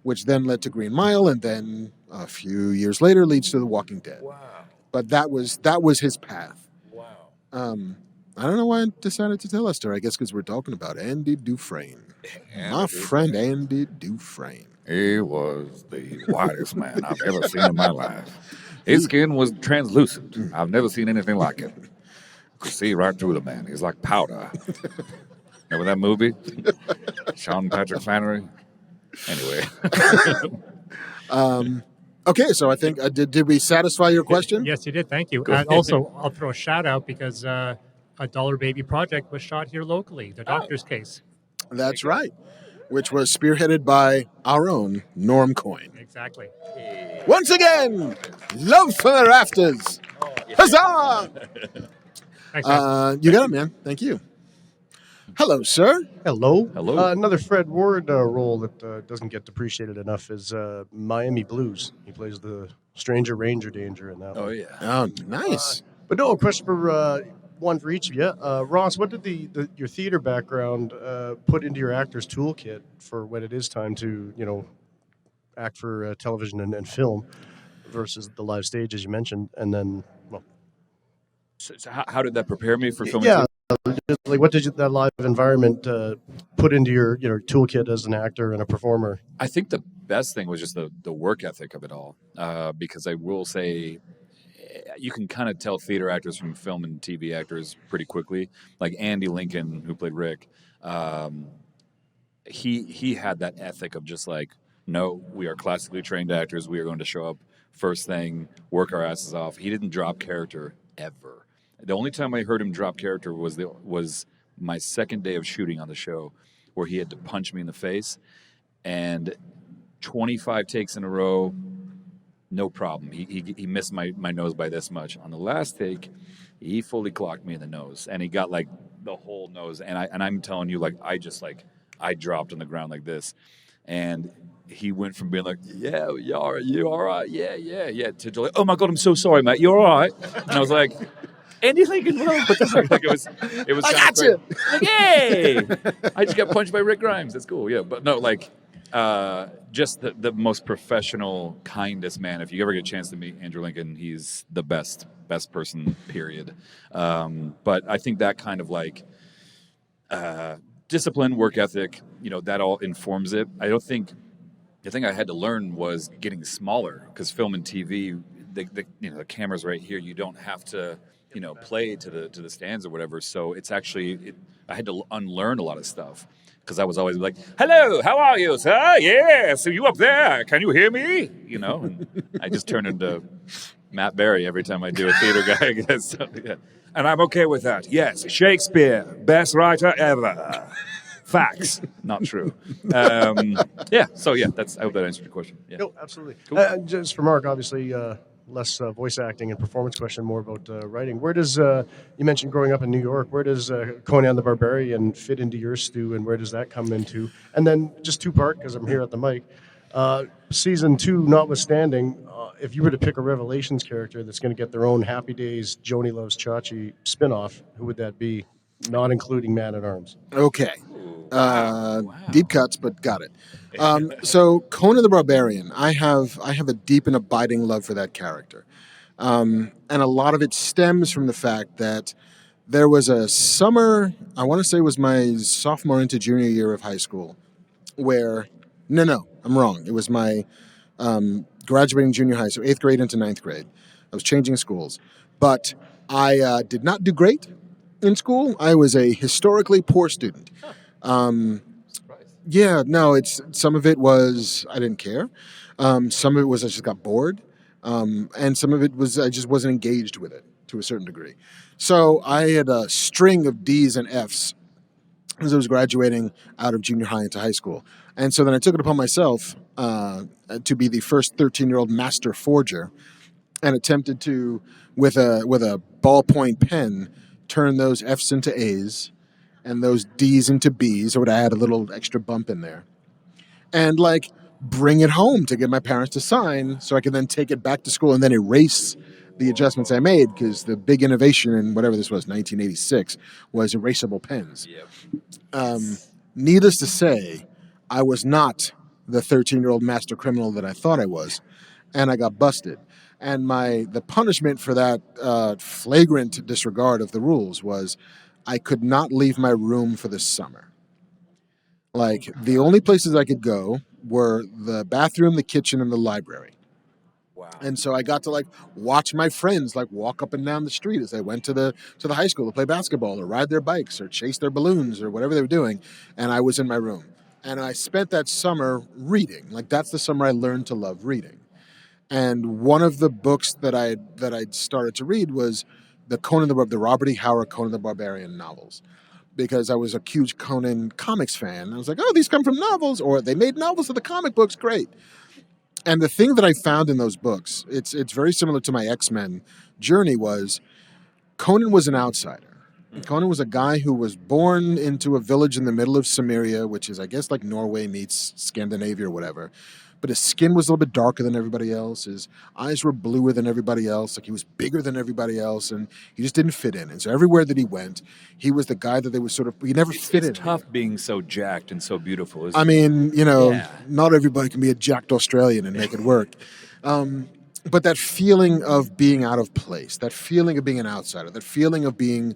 which then led to Green Mile, and then a few years later leads to The Walking Dead. Wow. But that was his path. Wow. I don't know why I decided to tell Esther. I guess because we're talking about Andy Dufresne. My friend Andy Dufresne. He was the whitest man I've ever seen in my life. His skin was translucent. I've never seen anything like it. Could see right through the man. He's like powder. Remember that movie? Sean Patrick Flannery? Anyway. Okay, so I think, did we satisfy your question? Yes, you did. Thank you. And also, I'll throw a shout out because a Dollar Baby project was shot here locally, The Doctor's Case. That's right. Which was spearheaded by our own Norm Coyne. Exactly. Once again, love for the rafters. Huzzah! Thanks, guys. You got it, man. Thank you. Hello, sir. Hello. Hello. Another Fred Ward role that doesn't get appreciated enough is Miami Blues. He plays the stranger Ranger Danger in that one. Oh, yeah. Oh, nice. But no, a question for one for each of you. Ross, what did your theater background put into your actor's toolkit for when it is time to, act for television and film versus the live stage, as you mentioned? And then, well, So how did that prepare me for filming? yeah, like what did that live environment put into your toolkit as an actor and a performer? I think the best thing was just the work ethic of it all, because I will say you can kind of tell theater actors from film and TV actors pretty quickly. Like Andy Lincoln, who played Rick, he had that ethic of just like, no, we are classically trained actors. We are going to show up first thing, work our asses off. He didn't drop character ever. The only time I heard him drop character was my second day of shooting on the show, where he had to punch me in the face, and 25 takes in a row, no problem. He missed my nose by this much. On the last take, he fully clocked me in the nose, and he got like the whole nose. And I'm telling you, like I dropped on the ground like this, and he went from being like, yeah, you all right, yeah, to like, oh my God, I'm so sorry, mate, you're all right. And I was like, Andy Lincoln, but like it was. I got you. Like, hey, I just got punched by Rick Grimes. That's cool, yeah. But no, like, just the most professional, kindest man. If you ever get a chance to meet Andrew Lincoln, he's the best person, period. But I think that kind of like discipline, work ethic, that all informs it. I don't think the thing I had to learn was getting smaller, because film and TV, the camera's right here. You don't have to play to the stands or whatever. So it's actually I had to unlearn a lot of stuff, because I was always like, hello, how are you, sir? Yeah, so you up there? Can you hear me? And I just turn into Matt Berry every time I do a theater guy, I guess. So, yeah. And I'm okay with that. Yes, Shakespeare, best writer ever. Facts. Not true. Yeah. So yeah, I hope that answered your question. Yeah. No, absolutely. Cool. Just for Mark, obviously, less voice acting and performance question, more about writing. Where does you mentioned growing up in New York? Where does Conan the Barbarian fit into your stew, and where does that come into? And then just two-part, because I'm here at the mic. Season 2, notwithstanding, if you were to pick a Revelations character that's going to get their own Happy Days, Joni Loves Chachi spinoff, who would that be? Not including Man at Arms. Okay. Deep cuts, but got it. So Conan the Barbarian, I have a deep and abiding love for that character. And a lot of it stems from the fact that there was a summer, I want to say it was my sophomore into junior year of high school, where, no, I'm wrong. It was my graduating junior high, so 8th grade into 9th grade. I was changing schools. But I did not do great in school. I was a historically poor student. Yeah, no, some of it was I didn't care. Some of it was I just got bored. And some of it was I just wasn't engaged with it to a certain degree. So I had a string of D's and F's as I was graduating out of junior high into high school. And so then I took it upon myself to be the first 13-year-old master forger and attempted to, with a ballpoint pen, turn those F's into A's and those D's into B's. I would add a little extra bump in there. And like bring it home to get my parents to sign so I could then take it back to school and then erase the adjustments I made, because the big innovation in whatever this was, 1986, was erasable pens. Yep. Needless to say, I was not the 13-year-old master criminal that I thought I was, and I got busted. And the punishment for that flagrant disregard of the rules was I could not leave my room for the summer. Like, the only places I could go were the bathroom, the kitchen, and the library. Wow. And so I got to like watch my friends like walk up and down the street as they went to the high school to play basketball or ride their bikes or chase their balloons or whatever they were doing. And I was in my room. And I spent that summer reading. Like, that's the summer I learned to love reading. And one of the books that I'd started to read was the Robert E. Howard Conan the Barbarian novels, because I was a huge Conan comics fan. I was like, oh, these come from novels, or they made novels of the comic books, great. And the thing that I found in those books, it's very similar to my X-Men journey, was Conan was an outsider. Conan was a guy who was born into a village in the middle of Cimmeria, which is, I guess, like Norway meets Scandinavia or whatever. But his skin was a little bit darker than everybody else. His eyes were bluer than everybody else. Like, he was bigger than everybody else, and he just didn't fit in. And so everywhere that he went, he was the guy that they was he never fit in. It's tough being so jacked and so beautiful, isn't I it? mean, Yeah. not everybody can be a jacked Australian and make it work. But that feeling of being out of place, that feeling of being an outsider, that feeling of being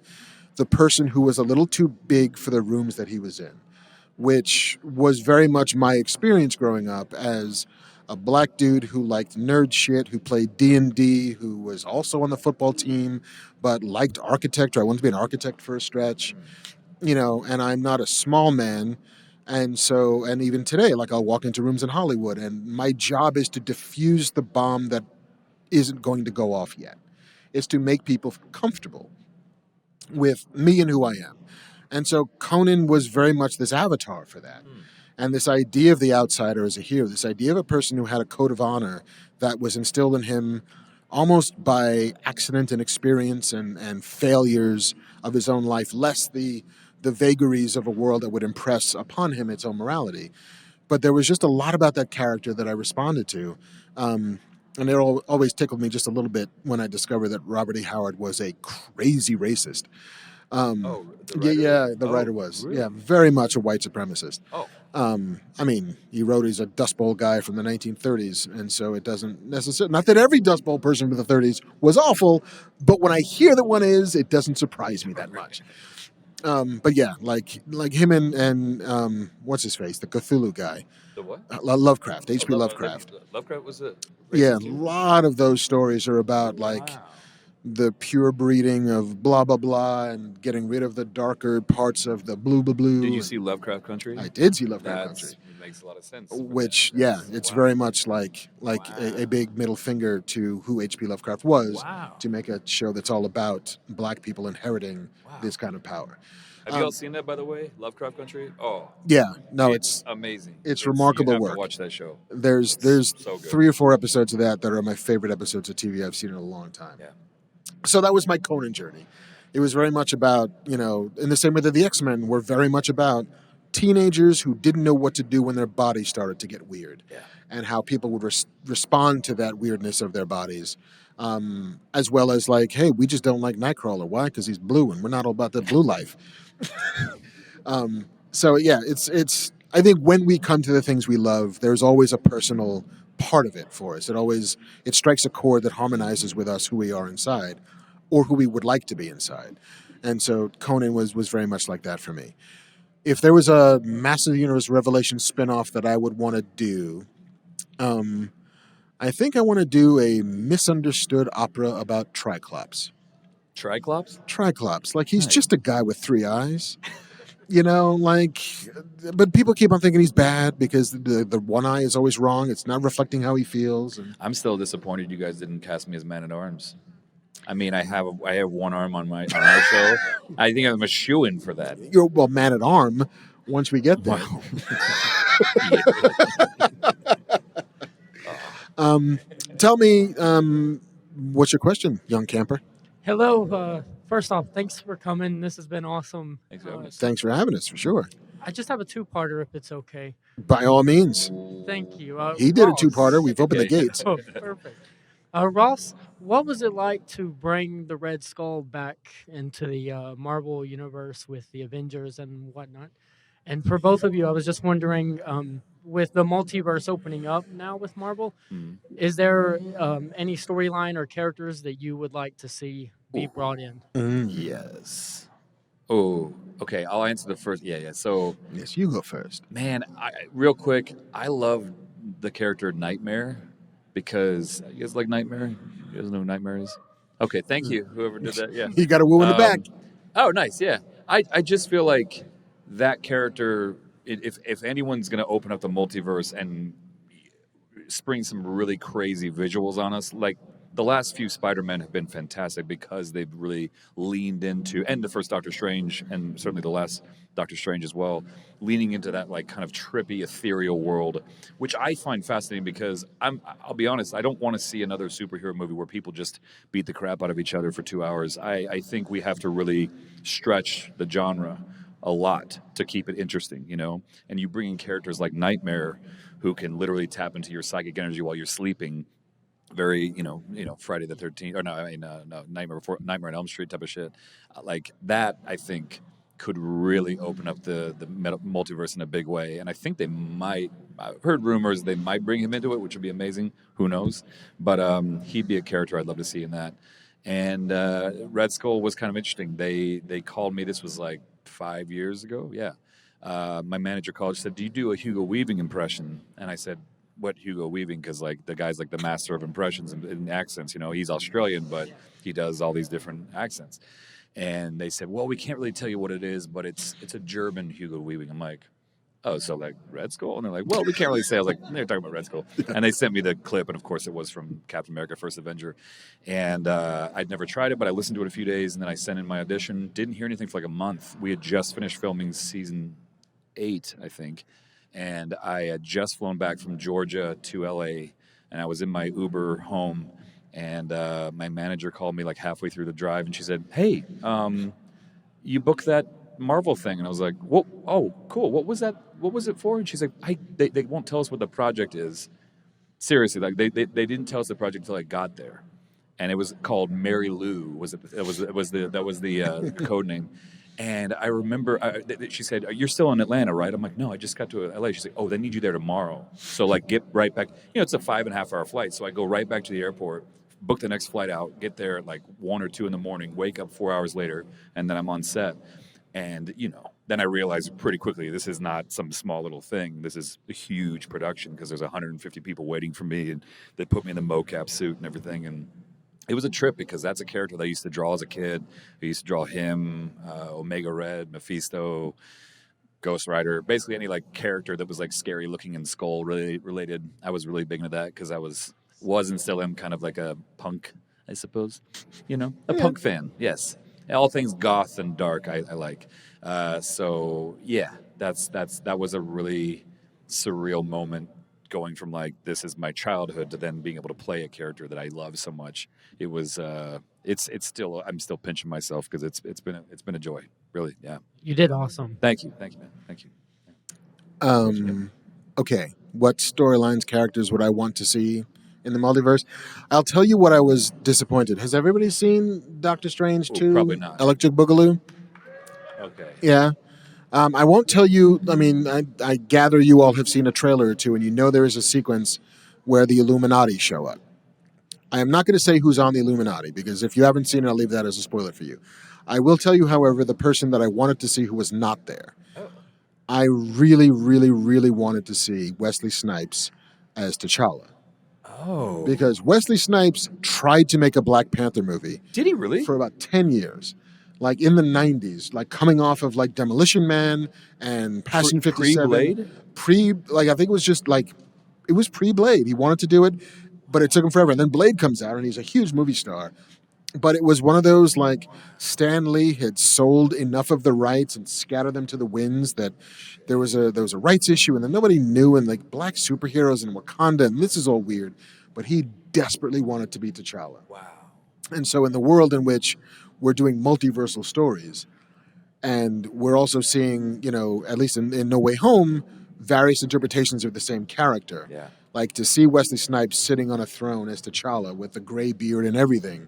the person who was a little too big for the rooms that he was in, which was very much my experience growing up as a black dude who liked nerd shit, who played D&D, who was also on the football team, but liked architecture. I wanted to be an architect for a stretch, and I'm not a small man. And so, and even today, like, I'll walk into rooms in Hollywood and my job is to diffuse the bomb that isn't going to go off yet. It's to make people comfortable with me and who I am. And so Conan was very much this avatar for that. And this idea of the outsider as a hero, this idea of a person who had a code of honor that was instilled in him almost by accident and experience and failures of his own life, less the vagaries of a world that would impress upon him its own morality. But there was just a lot about that character that I responded to. And it always tickled me just a little bit when I discovered that Robert E. Howard was a crazy racist. The writer? Yeah, the writer was. Really? Yeah, very much a white supremacist. Oh. I mean, he wrote he's a Dust Bowl guy from the 1930s, and so it doesn't necessarily, not that every Dust Bowl person from the 30s was awful, but when I hear that one is, it doesn't surprise me that much. But yeah, like him and what's his face, the Cthulhu guy. The what? Lovecraft, H.P. Lovecraft. Lovecraft was a Yeah, a racist too? lot of those stories are about like Wow. the pure breeding of blah blah blah and getting rid of the darker parts of the blue. Did you see Lovecraft Country? I did see Lovecraft Country. It makes a lot of sense. Which, yeah, it's very much like a big middle finger to who H.P. Lovecraft was, Wow. to make a show that's all about black people inheriting Wow. this kind of power. Have you all seen that, by the way? Lovecraft Country? Oh, Yeah, no, it's amazing. remarkable you have work. To watch that show. there's So good. 3 or 4 episodes of that are my favorite episodes of TV I've seen in a long time. Yeah. So that was my Conan journey. It was very much about, in the same way that the X-Men were very much about teenagers who didn't know what to do when their bodies started to get weird, Yeah. and how people would respond to that weirdness of their bodies, as well as like, hey, we just don't like Nightcrawler. Why? Because he's blue, and we're not all about the blue life. So yeah, it's. I think when we come to the things we love, there's always a personal part of it for us. It strikes a chord that harmonizes with us, who we are inside, or who we would like to be inside. And so Conan was very much like that for me. If there was a Massive Universe Revelation spinoff that I would want to do, I think I want to do a misunderstood opera about Triclops. Triclops? Triclops, like he's just a guy with 3 eyes. But people keep on thinking he's bad because the one eye is always wrong. It's not reflecting how he feels. And I'm still disappointed you guys didn't cast me as Man-at-Arms. I mean, I have one arm on our show. I think I'm a shoo-in for that. you're man at arm once we get there. Wow. Tell me, What's your question, young camper? Hello. First off, thanks for coming. This has been awesome. Thanks for having us. Thanks for having us, for sure. I just have a two-parter, if it's okay. By all means. Thank you. He did a Ross. two-parter. We've opened the Okay. gates. Oh, perfect. Ross, what was it like to bring the Red Skull back into the Marvel universe with the Avengers and whatnot? And for both of you, I was just wondering, with the multiverse opening up now with Marvel, is there any storyline or characters that you would like to see be brought in? Yes. Oh, okay. I'll answer the first. Yeah. So, Yes, you go first. man, real quick, I love the character Nightmare because you guys like Nightmare? You guys know who Nightmare is? Okay, thank you, whoever did that. Yeah. You got a woo in the back. Oh, nice. Yeah. I just feel like that character, if anyone's going to open up the multiverse and spring some really crazy visuals on us, like the last few Spider-Men have been fantastic because they've really leaned into, and the first Doctor Strange, and certainly the last Doctor Strange as well, leaning into that like kind of trippy, ethereal world, which I find fascinating because I'll be honest, I don't want to see another superhero movie where people just beat the crap out of each other for 2 hours. I think we have to really stretch the genre a lot to keep it interesting, you know? And you bring in characters like Nightmare who can literally tap into your psychic energy while you're sleeping. Very, you know, Friday the 13th, or no, Nightmare on Elm Street type of shit. Like that, I think, could really open up the multiverse in a big way. And I think they might. I've heard rumors they might bring him into it, which would be amazing. Who knows? But he'd be a character I'd love to see in that. And Red Skull was kind of interesting. They called me. This was like 5 years ago. Yeah. My manager called. She said, "Do you do a Hugo Weaving impression?" And I said, "What Hugo Weaving?" Because like the guy's like the master of impressions and accents. You know, he's Australian, but he does all these different accents. And they said, "Well, we can't really tell you what it is, but it's a German Hugo Weaving." I'm like, "Oh, so like Red Skull?" And they're like, "Well, we can't really say." I was like, "They're talking about Red Skull." And they sent me the clip, and of course, it was from Captain America: First Avenger. And I'd never tried it, but I listened to it a few days, and then I sent in my audition. Didn't hear anything for like a month. We had just finished filming season 8, I think. And I had just flown back from Georgia to LA, and I was in my Uber home, and my manager called me like halfway through the drive, and she said, "Hey, you booked that Marvel thing?" And I was like, "Whoa, oh, cool. What was that? What was it for?" And she's like, "They won't tell us what the project is. Seriously, like they didn't tell us the project until I got there, and it was called Mary Lou. That was the code name." And I remember she said, "You're still in Atlanta, right?" I'm like, "No, I just got to LA." She's like, "Oh, they need you there tomorrow. So like get right back." You know, it's a 5.5 hour flight. So I go right back to the airport, book the next flight out, get there at like 1 or 2 in the morning, wake up 4 hours later, and then I'm on set. And, you know, then I realized pretty quickly, this is not some small little thing. This is a huge production because there's 150 people waiting for me, and they put me in the mocap suit and everything. And it was a trip because that's a character that I used to draw as a kid. I used to draw him, Omega Red, Mephisto, Ghost Rider, basically any like character that was like scary looking and skull related. I was really big into that because I was and still am kind of like a punk, I suppose. You know, a punk fan. Yes, all things goth and dark I like. So yeah, that was a really surreal moment. Going from like this is my childhood to then being able to play a character that I love so much, it was it's still I'm still pinching myself because it's been a joy, really. Yeah. You did awesome. Thank you, man. Thank you. Okay, what storylines, characters would I want to see in the multiverse? I'll tell you what I was disappointed. Has everybody seen Doctor Strange 2? Probably not. Electric Boogaloo? Okay. Yeah. I won't tell you. I mean, I gather you all have seen a trailer or two, and you know there is a sequence where the Illuminati show up. I am not going to say who's on the Illuminati, because if you haven't seen it, I'll leave that as a spoiler for you. I will tell you, however, the person that I wanted to see who was not there. I really, really, really wanted to see Wesley Snipes as T'Challa. Oh. Because Wesley Snipes tried to make a Black Panther movie. Did he really? For about 10 years. Like in the 90s, like coming off of like Demolition Man and Passion 57. Pre-Blade? I think it was just like, it was pre-Blade. He wanted to do it, but it took him forever. And then Blade comes out and he's a huge movie star. But it was one of those like Stan Lee had sold enough of the rights and scattered them to the winds that there was a rights issue, and then nobody knew, and like black superheroes in Wakanda, and this is all weird. but he desperately wanted to be T'Challa. Wow. And so in the world in which we're doing multiversal stories, and we're also seeing, at least in No Way Home, various interpretations of the same character. Yeah. Like to see Wesley Snipes sitting on a throne as T'Challa with the gray beard and everything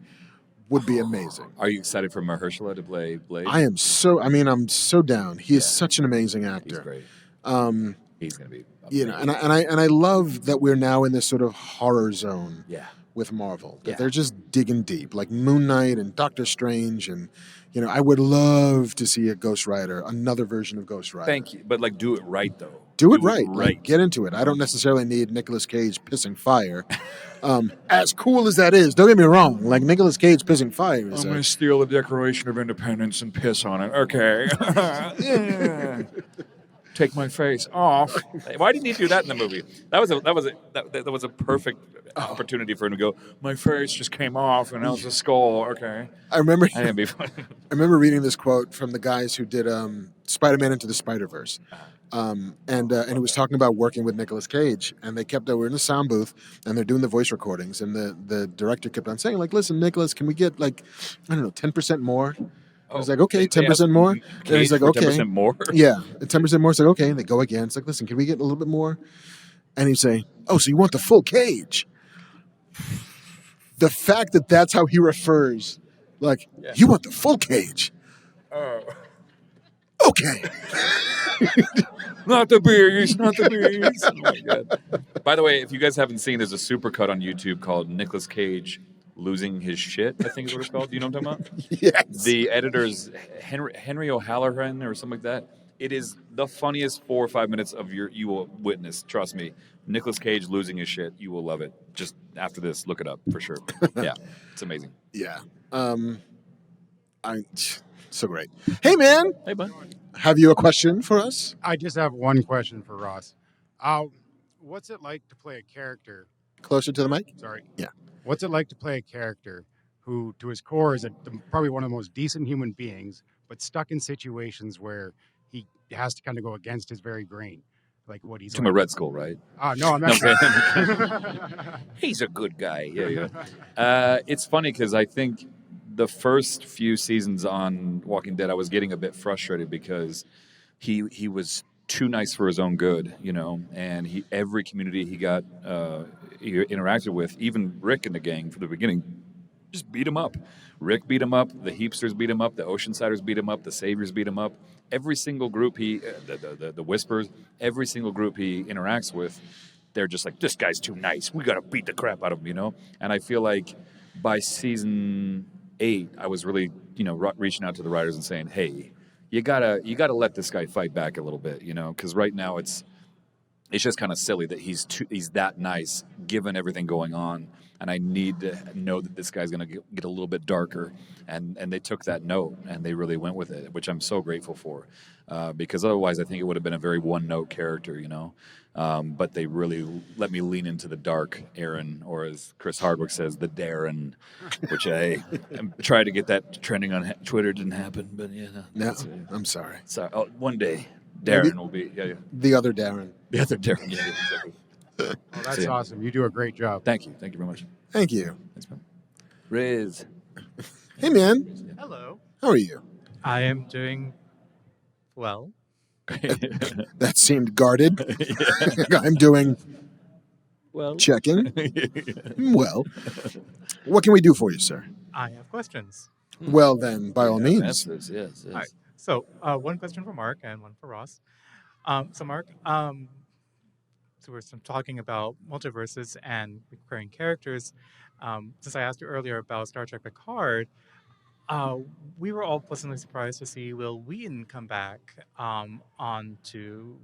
would be amazing. Are you excited for Mahershala to play Blade? I'm so down. He is such an amazing actor. He's great. He's going to be and I love that we're now in this sort of horror zone. Yeah. With Marvel, that they're just digging deep, like Moon Knight and Doctor Strange, and I would love to see a Ghost Rider, another version of Ghost Rider. Thank you, but do it right though. Do it right. Like, get into it. I don't necessarily need Nicolas Cage pissing fire. As cool as that is, don't get me wrong. Like Nicolas Cage pissing fire is. I'm going to steal the Declaration of Independence and piss on it. Okay. Take my face off. Why didn't he do that in the movie? That was a perfect opportunity for him to go. My face just came off, and that was a skull. Okay. I remember. I didn't be funny. I remember reading this quote from the guys who did Spider-Man Into the Spider-Verse. And he was talking about working with Nicolas Cage, and we're in the sound booth, and they're doing the voice recordings, and the director kept on saying, like, listen, Nicolas, can we get 10% more? I was like, okay, 10% more? And he's like, okay. 10% more? Yeah, 10% more. It's like, okay. And they go again. It's like, listen, can we get a little bit more? And he'd say, oh, so you want the full Cage? The fact that that's how he refers, you want the full Cage? Okay. Not the bees, not the bees. Oh my God. By the way, if you guys haven't seen, there's a supercut on YouTube called Nicolas Cage Losing His Shit, I think is what it's called. Do you know what I'm talking about? Yes. The editor's Henry O'Halloran or something like that. It is the funniest 4 or 5 minutes of you will witness. Trust me. Nicolas Cage losing his shit. You will love it. Just after this, look it up for sure. Yeah, it's amazing. Yeah. So great. Hey, man. Hey, bud. Have you a question for us? I just have one question for Ross. What's it like to play a character? Closer to the mic? Sorry. Yeah. What's it like to play a character who, to his core, is probably one of the most decent human beings, but stuck in situations where he has to kind of go against his very grain? Like what he's from a Red Skull, right? No, I'm not. He's a good guy. Yeah. It's funny because I think the first few seasons on Walking Dead, I was getting a bit frustrated because he was too nice for his own good, and every community he interacted with, even Rick and the gang from the beginning, just beat him up. Rick beat him up, the Heapsters beat him up, the Oceansiders beat him up, the Saviors beat him up. Every single group the Whispers, every single group he interacts with, they're just like, this guy's too nice. We got to beat the crap out of him, And I feel like by season 8, I was really, reaching out to the writers and saying, hey, you gotta let this guy fight back a little bit, because right now it's just kind of silly that he's that nice given everything going on, and I need to know that this guy's gonna get a little bit darker, and they took that note and they really went with it, which I'm so grateful for, because otherwise I think it would have been a very one-note character, but they really let me lean into the dark Aaron, or as Chris Hardwick says, the Darren, which I tried to get that trending on Twitter. Didn't happen, but No, I'm sorry. Sorry. Oh, one day Darren will be the other Darren. The other Darren. Yeah, exactly. Oh, that's awesome. You do a great job. Thank you. Thank you very much. Thank you. Thanks, man. Riz. Hey, man. Hello. How are you? I am doing well. That seemed guarded. I'm doing Well, checking. Well, what can we do for you, sir? I have questions. Well, then, by all means. Answers, yes. All right. So, one question for Mark and one for Ross. So, Mark, so we're talking about multiverses and recurring characters. Since I asked you earlier about Star Trek Picard, we were all pleasantly surprised to see Will Wheaton come back onto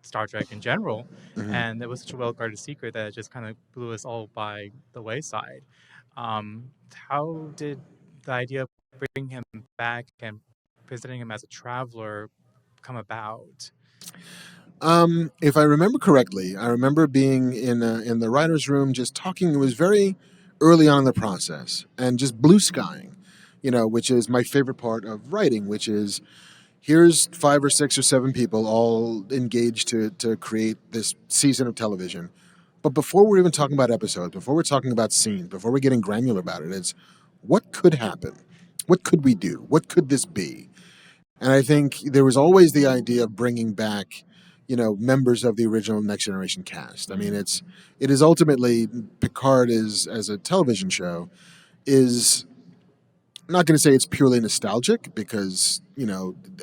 Star Trek in general, and it was such a well-guarded secret that it just kind of blew us all by the wayside. How did the idea of bringing him back and presenting him as a traveler come about? If I remember correctly, I remember being in the writer's room just talking. It was very early on in the process and just blue skying, which is my favorite part of writing, which is here's 5 or 6 or 7 people all engaged to create this season of television. But before we're even talking about episodes, before we're talking about scenes, before we're getting granular about it, it's what could happen? What could we do? What could this be? And I think there was always the idea of bringing back, members of the original Next Generation cast. I mean, it is ultimately Picard is as a television show is. I'm not going to say it's purely nostalgic because,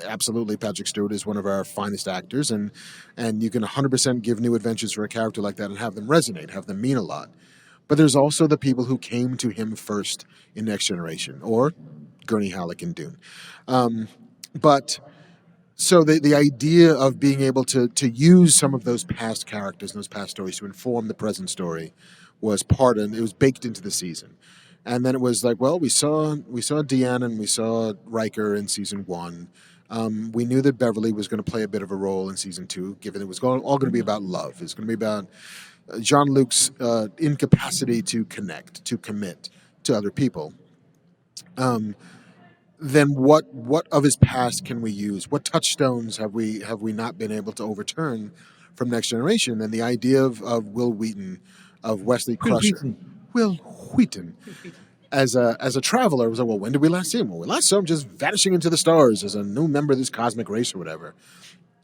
absolutely Patrick Stewart is one of our finest actors and you can 100% give new adventures for a character like that and have them resonate, have them mean a lot. But there's also the people who came to him first in Next Generation or Gurney Halleck in Dune. But so the idea of being able to use some of those past characters and those past stories to inform the present story was it was baked into the season. And then it was like, well, we saw Deanna and we saw Riker in season 1. We knew that Beverly was going to play a bit of a role in season 2, given it was all going to be about love. It's going to be about Jean-Luc's incapacity to connect, to commit to other people. Then what of his past can we use? What touchstones have we not been able to overturn from Next Generation? And the idea of Will Wheaton, of Wesley Crusher. Will Wheaton. As a traveler, I was like, well, when did we last see him? Well, we last saw him just vanishing into the stars as a new member of this cosmic race or whatever.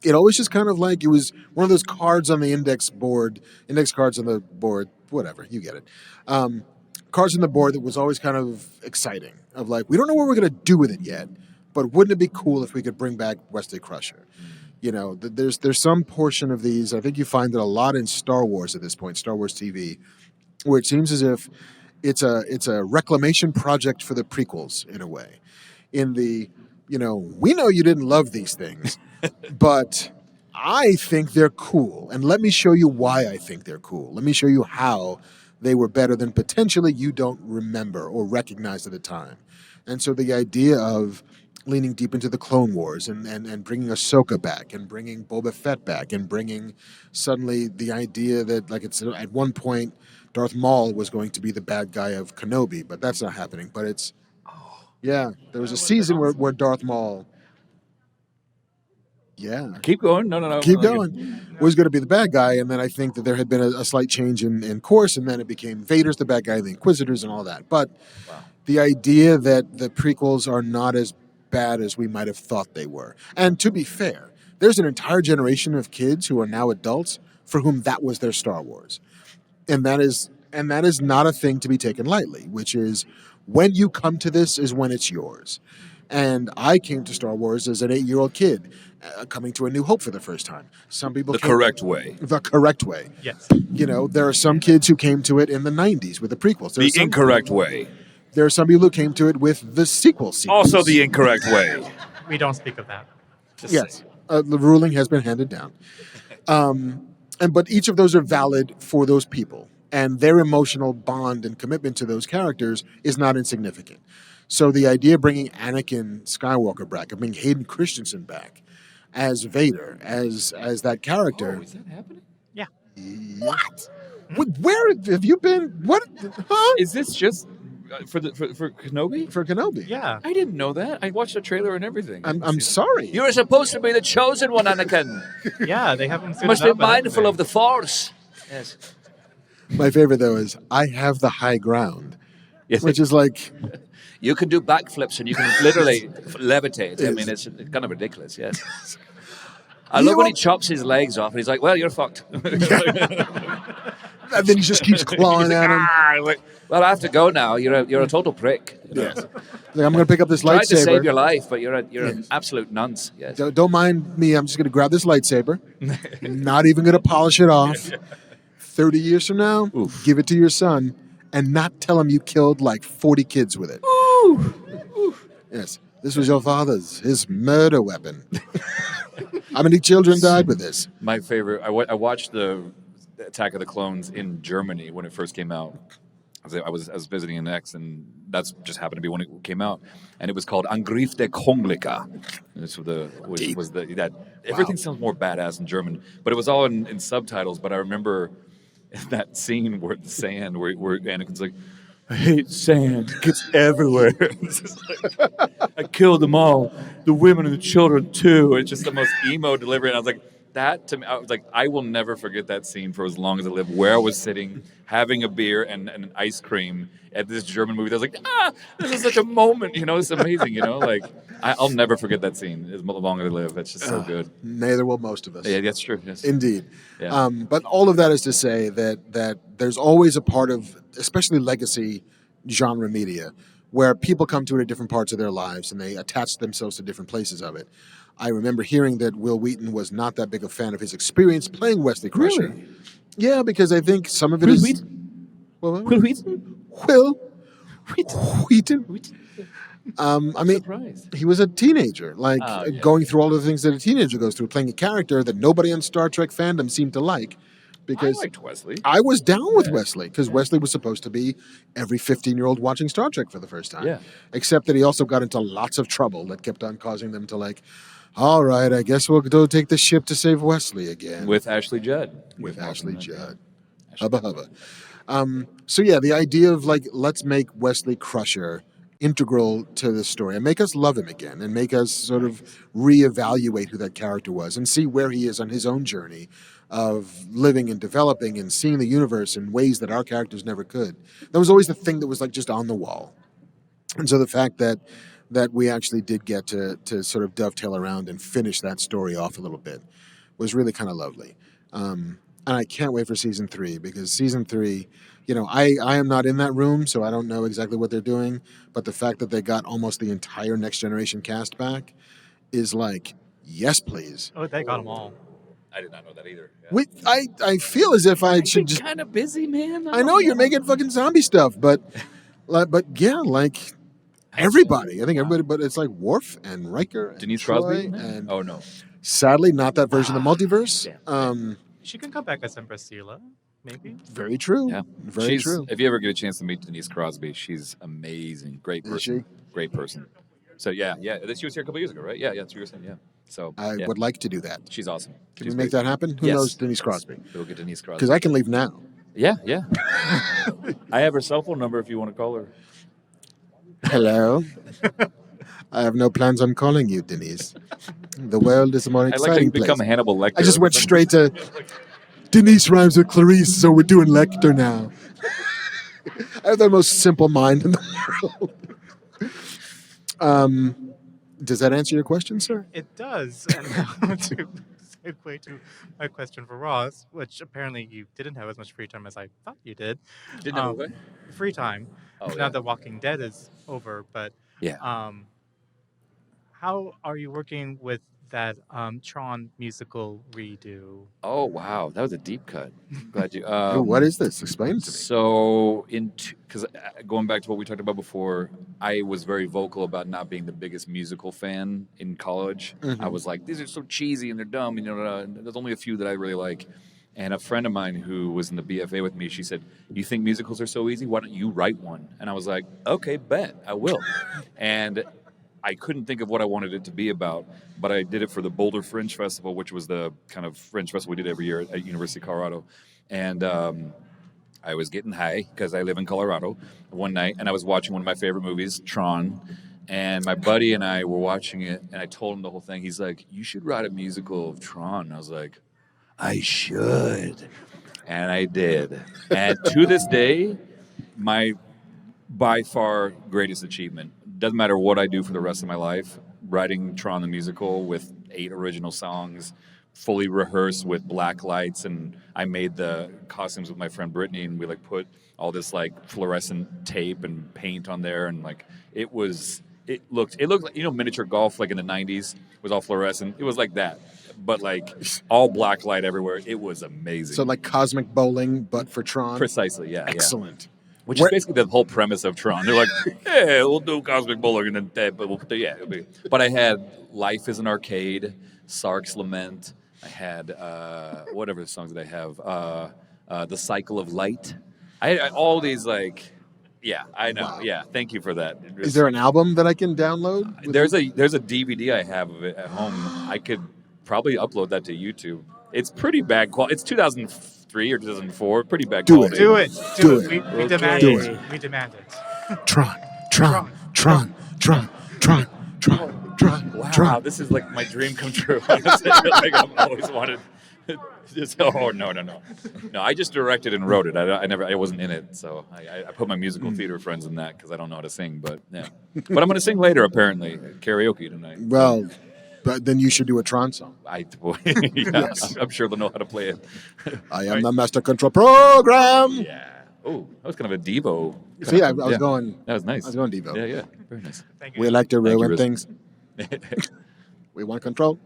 It always just kind of like it was one of those cards on the index cards on the board, whatever, you get it. Cards on the board that was always kind of exciting, of like, we don't know what we're going to do with it yet, but wouldn't it be cool if we could bring back Wesley Crusher? There's some portion of these, I think you find it a lot in Star Wars at this point, Star Wars TV, where it seems as if it's a reclamation project for the prequels in a way. In the, we know you didn't love these things, but I think they're cool. And let me show you why I think they're cool. Let me show you how they were better than potentially you don't remember or recognize at the time. And so the idea of leaning deep into the Clone Wars and bringing Ahsoka back and bringing Boba Fett back and bringing suddenly the idea that, like, it's at one point Darth Maul was going to be the bad guy of Kenobi, but that's not happening. But there was a season where Darth Maul, keep going. No, keep going, was going to be the bad guy, and then I think that there had been a slight change in course, and then it became Vader's the bad guy, the Inquisitors, and all that. But the idea that the prequels are not as bad as we might have thought they were, and to be fair, there's an entire generation of kids who are now adults for whom that was their Star Wars. And that is not a thing to be taken lightly, which is when you come to this is when it's yours. And I came to Star Wars as an 8-year-old kid, coming to A New Hope for the first time. Some people the correct way. The correct way. Yes. There are some kids who came to it in the 90s with the prequels. The incorrect way. There are some people who came to it with the sequels. Also the incorrect way. We don't speak of that. Yes. The ruling has been handed down. But each of those are valid for those people, and their emotional bond and commitment to those characters is not insignificant. So the idea of bringing Anakin Skywalker back, of bringing Hayden Christensen back as Vader, as that character. Oh, is that happening? Yeah. What? Where have you been? What? Huh? Is this just for Kenobi? For Kenobi? Yeah. I didn't know that. I watched the trailer and everything. I'm sorry. You were supposed to be the chosen one, Anakin. Yeah, they haven't. You must be mindful of the Force. Yes. My favorite though is I have the high ground, which is like you can do backflips and you can literally levitate. I mean, it's kind of ridiculous. Yes. I love when he chops his legs off and he's like, "Well, you're fucked." And then he just keeps clawing at him. Well, I have to go now. You're a total prick. Yes. Like, I'm going to pick up this Tried lightsaber. to save your life, but you're an absolute nunce. Yes. Don't mind me. I'm just going to grab this lightsaber. Not even going to polish it off. 30 years from now, give it to your son and not tell him you killed like 40 kids with it. Ooh. Yes. This was your father's, his murder weapon. How many children died with this? My favorite. I watched the Attack of the Clones in Germany when it first came out. I was visiting an ex, and that's just happened to be when it came out, and it was called Angriff der Konglika. Everything sounds more badass in German, but it was all in subtitles. But I remember that scene where the sand, where Anakin's like, "I hate sand. It gets everywhere." It's just like, I killed them all, the women and the children too. It's just the most emo delivery, and I was like, that to me, I was like, I will never forget that scene for as long as I live. Where I was sitting, having a beer and an ice cream at this German movie. I was like, this is such a moment. It's amazing. Like I'll never forget that scene as long as I live. It's just so good. Neither will most of us. Yeah, that's true. Yes. Indeed. Yeah. But all of that is to say that there's always a part of, especially legacy genre media, where people come to it at different parts of their lives and they attach themselves to different places of it. I remember hearing that Will Wheaton was not that big a fan of his experience playing Wesley Crusher. Really? Yeah, because I think some of it Will is... Wheaton? What? Will Wheaton? Will Wheaton? I mean, Surprised. he was a teenager, going through all the things that a teenager goes through, playing a character that nobody in Star Trek fandom seemed to like. Because I liked Wesley. I was down with Wesley, because Wesley was supposed to be every 15-year-old watching Star Trek for the first time. Yeah. Except that he also got into lots of trouble that kept on causing them to all right, I guess we'll go take the ship to save Wesley again. With Ashley Judd. With Ashley Judd. Hubba hubba. So yeah, the idea of let's make Wesley Crusher integral to the story and make us love him again and make us sort of reevaluate who that character was and see where he is on his own journey of living and developing and seeing the universe in ways that our characters never could. That was always the thing that was just on the wall. And so the fact that we actually did get to sort of dovetail around and finish that story off a little bit was really kind of lovely. And I can't wait for season 3, because season 3, I am not in that room, so I don't know exactly what they're doing. But the fact that they got almost the entire Next Generation cast back is yes, please. Oh, they got them all. I did not know that either. Yeah. I feel as if I should just... kind of busy, man. I know you're making fucking zombie stuff, but yeah, everybody. I think everybody, but it's Worf and Riker and Denise Troy Crosby? and Oh, no. sadly not that version of the multiverse. She can come back as Empress Sela, maybe. Very true. Yeah. Very true. If you ever get a chance to meet Denise Crosby, she's amazing. Great person. Is she? Great person. So, yeah. She was here a couple years ago, right? Yeah, 3 years ago, yeah. So, I would like to do that. She's awesome. Can we make that happen? Who knows Denise Crosby? We'll get Denise Crosby. Because I can leave now. Yeah. I have her cell phone number if you want to call her. Hello. I have no plans on calling you, Denise. The world is a more I'd exciting like to place. become Hannibal Lecter. I just went straight to Denise rhymes with Clarice, so we're doing Lecter now. I have the most simple mind in the world. Does that answer your question, sir? It does. And now to segue to my question for Ross, which apparently you didn't have as much free time as I thought you did. Didn't have what? Free time. Now that Walking Dead is over, but how are you working with that Tron musical redo? Oh, wow. That was a deep cut. Glad you... what is this? Explain it to me. So, because going back to what we talked about before, I was very vocal about not being the biggest musical fan in college. Mm-hmm. I was like, these are so cheesy and they're dumb. There's only a few that I really like. And a friend of mine who was in the BFA with me, she said, you think musicals are so easy? Why don't you write one? And I was like, okay, bet, I will. And I couldn't think of what I wanted it to be about, but I did it for the Boulder Fringe Festival, which was the kind of fringe festival we did every year at University of Colorado. And I was getting high because I live in Colorado one night, and I was watching one of my favorite movies, Tron. And my buddy and I were watching it, and I told him the whole thing. He's like, you should write a musical of Tron. And I was like, I should. And I did. And to this day, my by far greatest achievement. Doesn't matter what I do for the rest of my life, writing Tron the musical with 8 original songs, fully rehearsed with black lights, and I made the costumes with my friend Brittany, and we put all this fluorescent tape and paint on there, and it looked like miniature golf in the 90s was all fluorescent. It was like that, but all black light everywhere. It was amazing. So cosmic bowling, but for Tron. Precisely, yeah. Excellent. Yeah. Which is basically the whole premise of Tron. They're like, yeah, we'll do cosmic bowling, and then it'll be. But I had Life is an Arcade, Sark's Lament. I had whatever the songs that I have, The Cycle of Light. I had all these yeah, I know. Wow. Yeah, thank you for that. Is there an album that I can download? There's a DVD I have of it at home. I could probably upload that to YouTube. It's pretty bad quality. It's 2003 or 2004. Pretty bad quality. Do it. We demand it. We demand it. Tron. Wow, this is like my dream come true. Honestly. Like I've always wanted. No. I just directed and wrote it. I wasn't in it, so I put my musical theater friends in that because I don't know how to sing. But yeah, but I'm going to sing later apparently karaoke tonight. Well, but then you should do a Tron song. Yes. I'm sure they'll know how to play it. I am the master control program. Yeah. Oh, that was kind of a Devo. See, I was going. That was nice. I was going Devo. Yeah. Very nice. Thank you. We like to Thank you, ruin Riz. things. We want control.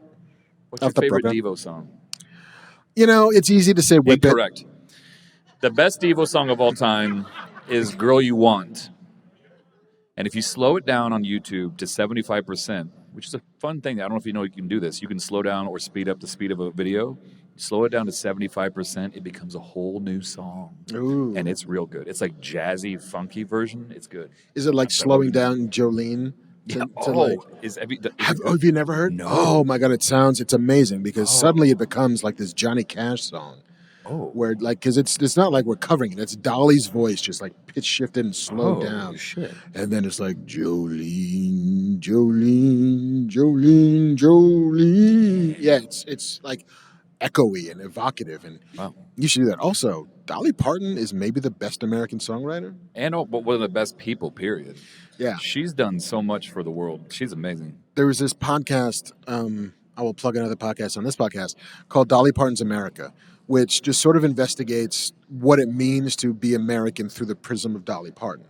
What's your Of the favorite program. Devo song? It's easy to say whip it. Incorrect. The best Devo song of all time is "Girl You Want," and if you slow it down on YouTube to 75%, which is a fun thing. I don't know if you know you can do this. You can slow down or speed up the speed of a video. Slow it down to 75%, it becomes a whole new song. Ooh. And it's real good. It's like jazzy, funky version. It's good. Is it like slowing down Jolene? Have you never heard? No. Oh my God, it's amazing because suddenly it becomes like this Johnny Cash song. Oh. Where because it's not like we're covering it. It's Dolly's voice just like pitch shifted and slowed down. Shit. And then it's like Jolene, Jolene, Jolene, Jolene. Yeah, it's like echoey and evocative, and you should do that. Also, Dolly Parton is maybe the best American songwriter. But one of the best people, period. Yeah. She's done so much for the world. She's amazing. There was this podcast, I will plug another podcast on this podcast, called Dolly Parton's America, which just sort of investigates what it means to be American through the prism of Dolly Parton.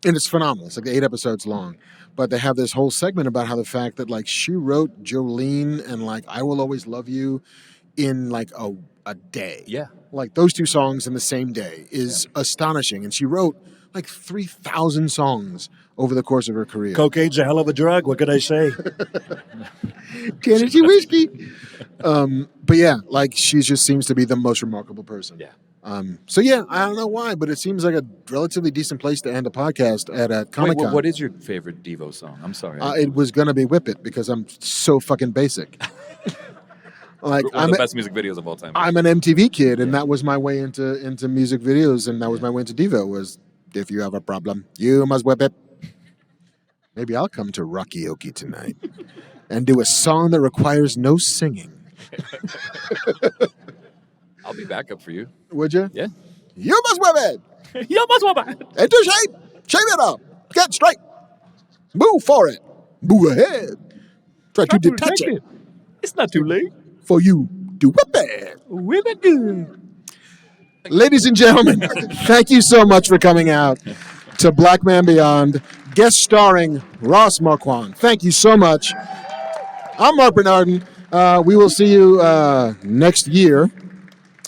And it's phenomenal. It's like 8 episodes long. But they have this whole segment about how the fact that like she wrote Jolene and like I Will Always Love You in like a day. Yeah. Like those 2 songs in the same day is astonishing. And she wrote like 3,000 songs over the course of her career. Cocaine's a hell of a drug. What can I say? Tennessee whiskey. But yeah, like she just seems to be the most remarkable person. Yeah. So yeah, I don't know why, but it seems like a relatively decent place to end a podcast at a Comic Con. What is your favorite Devo song? I'm sorry. It was gonna be Whip It because I'm so fucking basic. Like One of the best music videos of all time. I'm an MTV kid, and that was my way into music videos, and that was my way into Devo. Was if you have a problem, you must whip it. Maybe I'll come to Rockyoke tonight and do a song that requires no singing. I'll be back up for you. Would you? Yeah. You must whip it. You must whip it. Into shape. Shape it up. Get straight. Move for it. Move ahead. Try to detach it. It's not too late. For you to whip it. Whip it good. Ladies and gentlemen, thank you so much for coming out to Blackman Beyond, guest starring Ross Marquand. Thank you so much. I'm Marc Bernardin. We will see you next year.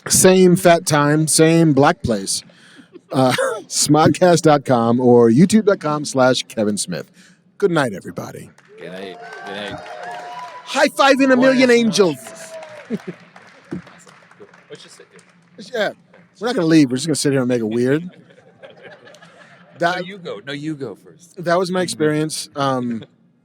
Same fat time, same black place. Smodcast.com or youtube.com/Kevin Smith. Good night, everybody. Good night. Good night. High five in a million angels. Let's just sit here. Yeah, we're not going to leave. We're just going to sit here and make it weird. No, you go. No, you go first. That was my experience.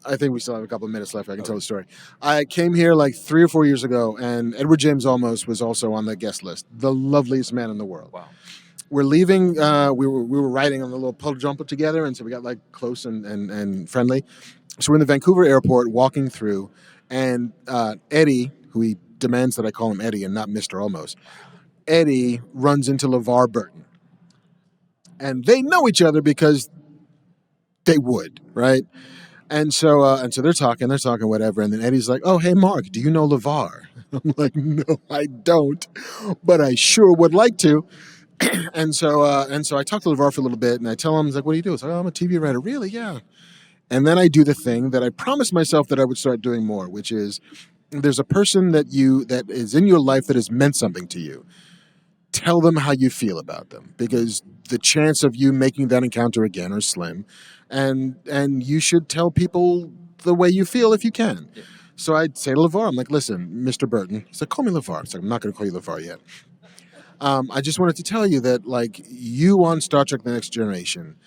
I think we still have a couple of minutes left. I can tell the story. I came here like 3 or 4 years ago, and Edward James Olmos was also on the guest list. The loveliest man in the world. Wow. We're leaving. We were riding on the little puddle jumper together, and so we got like close and friendly. So we're in the Vancouver airport, walking through, and Eddie, who he demands that I call him Eddie and not Mr. Olmos, Eddie runs into LeVar Burton. And they know each other because they would, right? And so they're talking, whatever. And then Eddie's like, "Oh, hey, Mark, do you know LeVar?" I'm like, "No, I don't, but I sure would like to." and so I talk to LeVar for a little bit, and I tell him, he's like, "What do you do?" It's like, "Oh, I'm a TV writer." "Really?" "Yeah." And then I do the thing that I promised myself that I would start doing more, which is there's a person that is in your life that has meant something to you. Tell them how you feel about them, because the chance of you making that encounter again are slim, and you should tell people the way you feel if you can. Yeah. So I'd say to LeVar, I'm like, "Listen, Mr. Burton." He's like, "Call me LeVar." It's like, "I'm not going to call you LeVar yet. I just wanted to tell you that like you on Star Trek: The Next Generation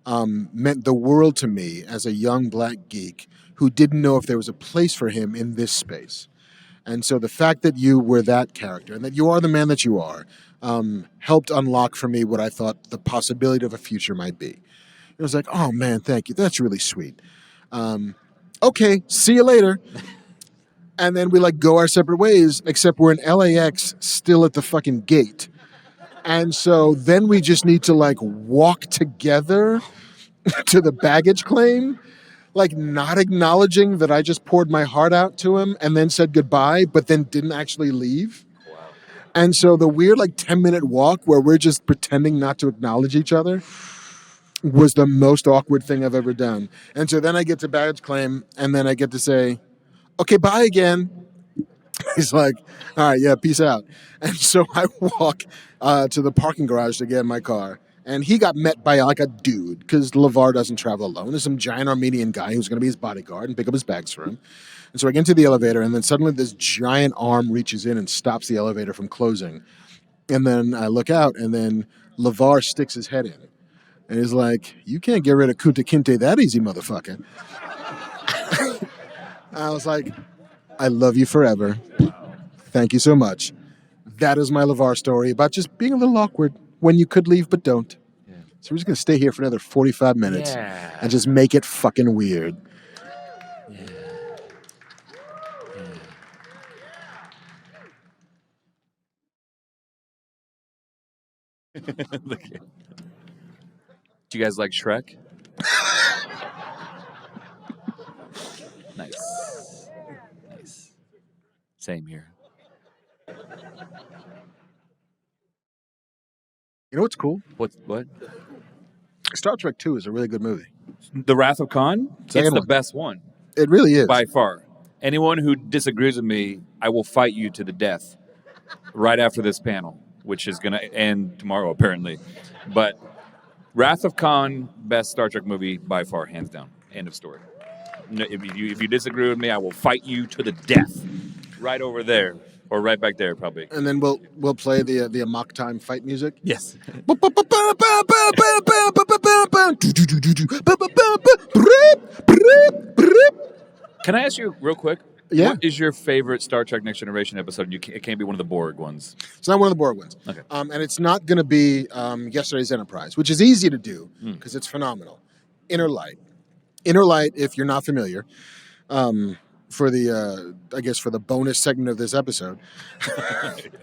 meant the world to me as a young black geek who didn't know if there was a place for him in this space. And so the fact that you were that character and that you are the man that you are helped unlock for me what I thought the possibility of a future might be." It was like, "Oh, man, thank you. That's really sweet." okay, see you later. And then we like go our separate ways, except we're in LAX still at the fucking gate. And so then we just need to like walk together to the baggage claim, like not acknowledging that I just poured my heart out to him and then said goodbye, but then didn't actually leave. And so the weird like 10-minute walk where we're just pretending not to acknowledge each other was the most awkward thing I've ever done. And so then I get to baggage claim and then I get to say, okay, bye again. He's like, all right, yeah, peace out. And so I walk to the parking garage to get in my car. And he got met by like a dude because LeVar doesn't travel alone. There's some giant Armenian guy who's going to be his bodyguard and pick up his bags for him. And so I get into the elevator, and then suddenly this giant arm reaches in and stops the elevator from closing. And then I look out, and then LeVar sticks his head in. And he's like, you can't get rid of Kunta Kinte that easy, motherfucker. I was like, I love you forever. Thank you so much. That is my LeVar story about just being a little awkward when you could leave but don't. Yeah. So we're just going to stay here for another 45 minutes and just make it fucking weird. Do you guys like Shrek? Nice. Nice. Same here. You know what's cool? What? Star Trek 2 is a really good movie. The Wrath of Khan? Second It's the one. best one. It really is. By far. Anyone who disagrees with me, I will fight you to the death right after this panel, which is going to end tomorrow, apparently. But Wrath of Khan, best Star Trek movie by far, hands down. End of story. No, if you disagree with me, I will fight you to the death right over there. Or right back there, probably. And then we'll play the Amok Time fight music. Yes. Can I ask you real quick? Yeah. What is your favorite Star Trek Next Generation episode? It can't be one of the Borg ones. It's not one of the Borg ones. Okay. And it's not going to be Yesterday's Enterprise, which is easy to do because it's phenomenal. Inner Light. Inner Light, if you're not familiar, for the bonus segment of this episode,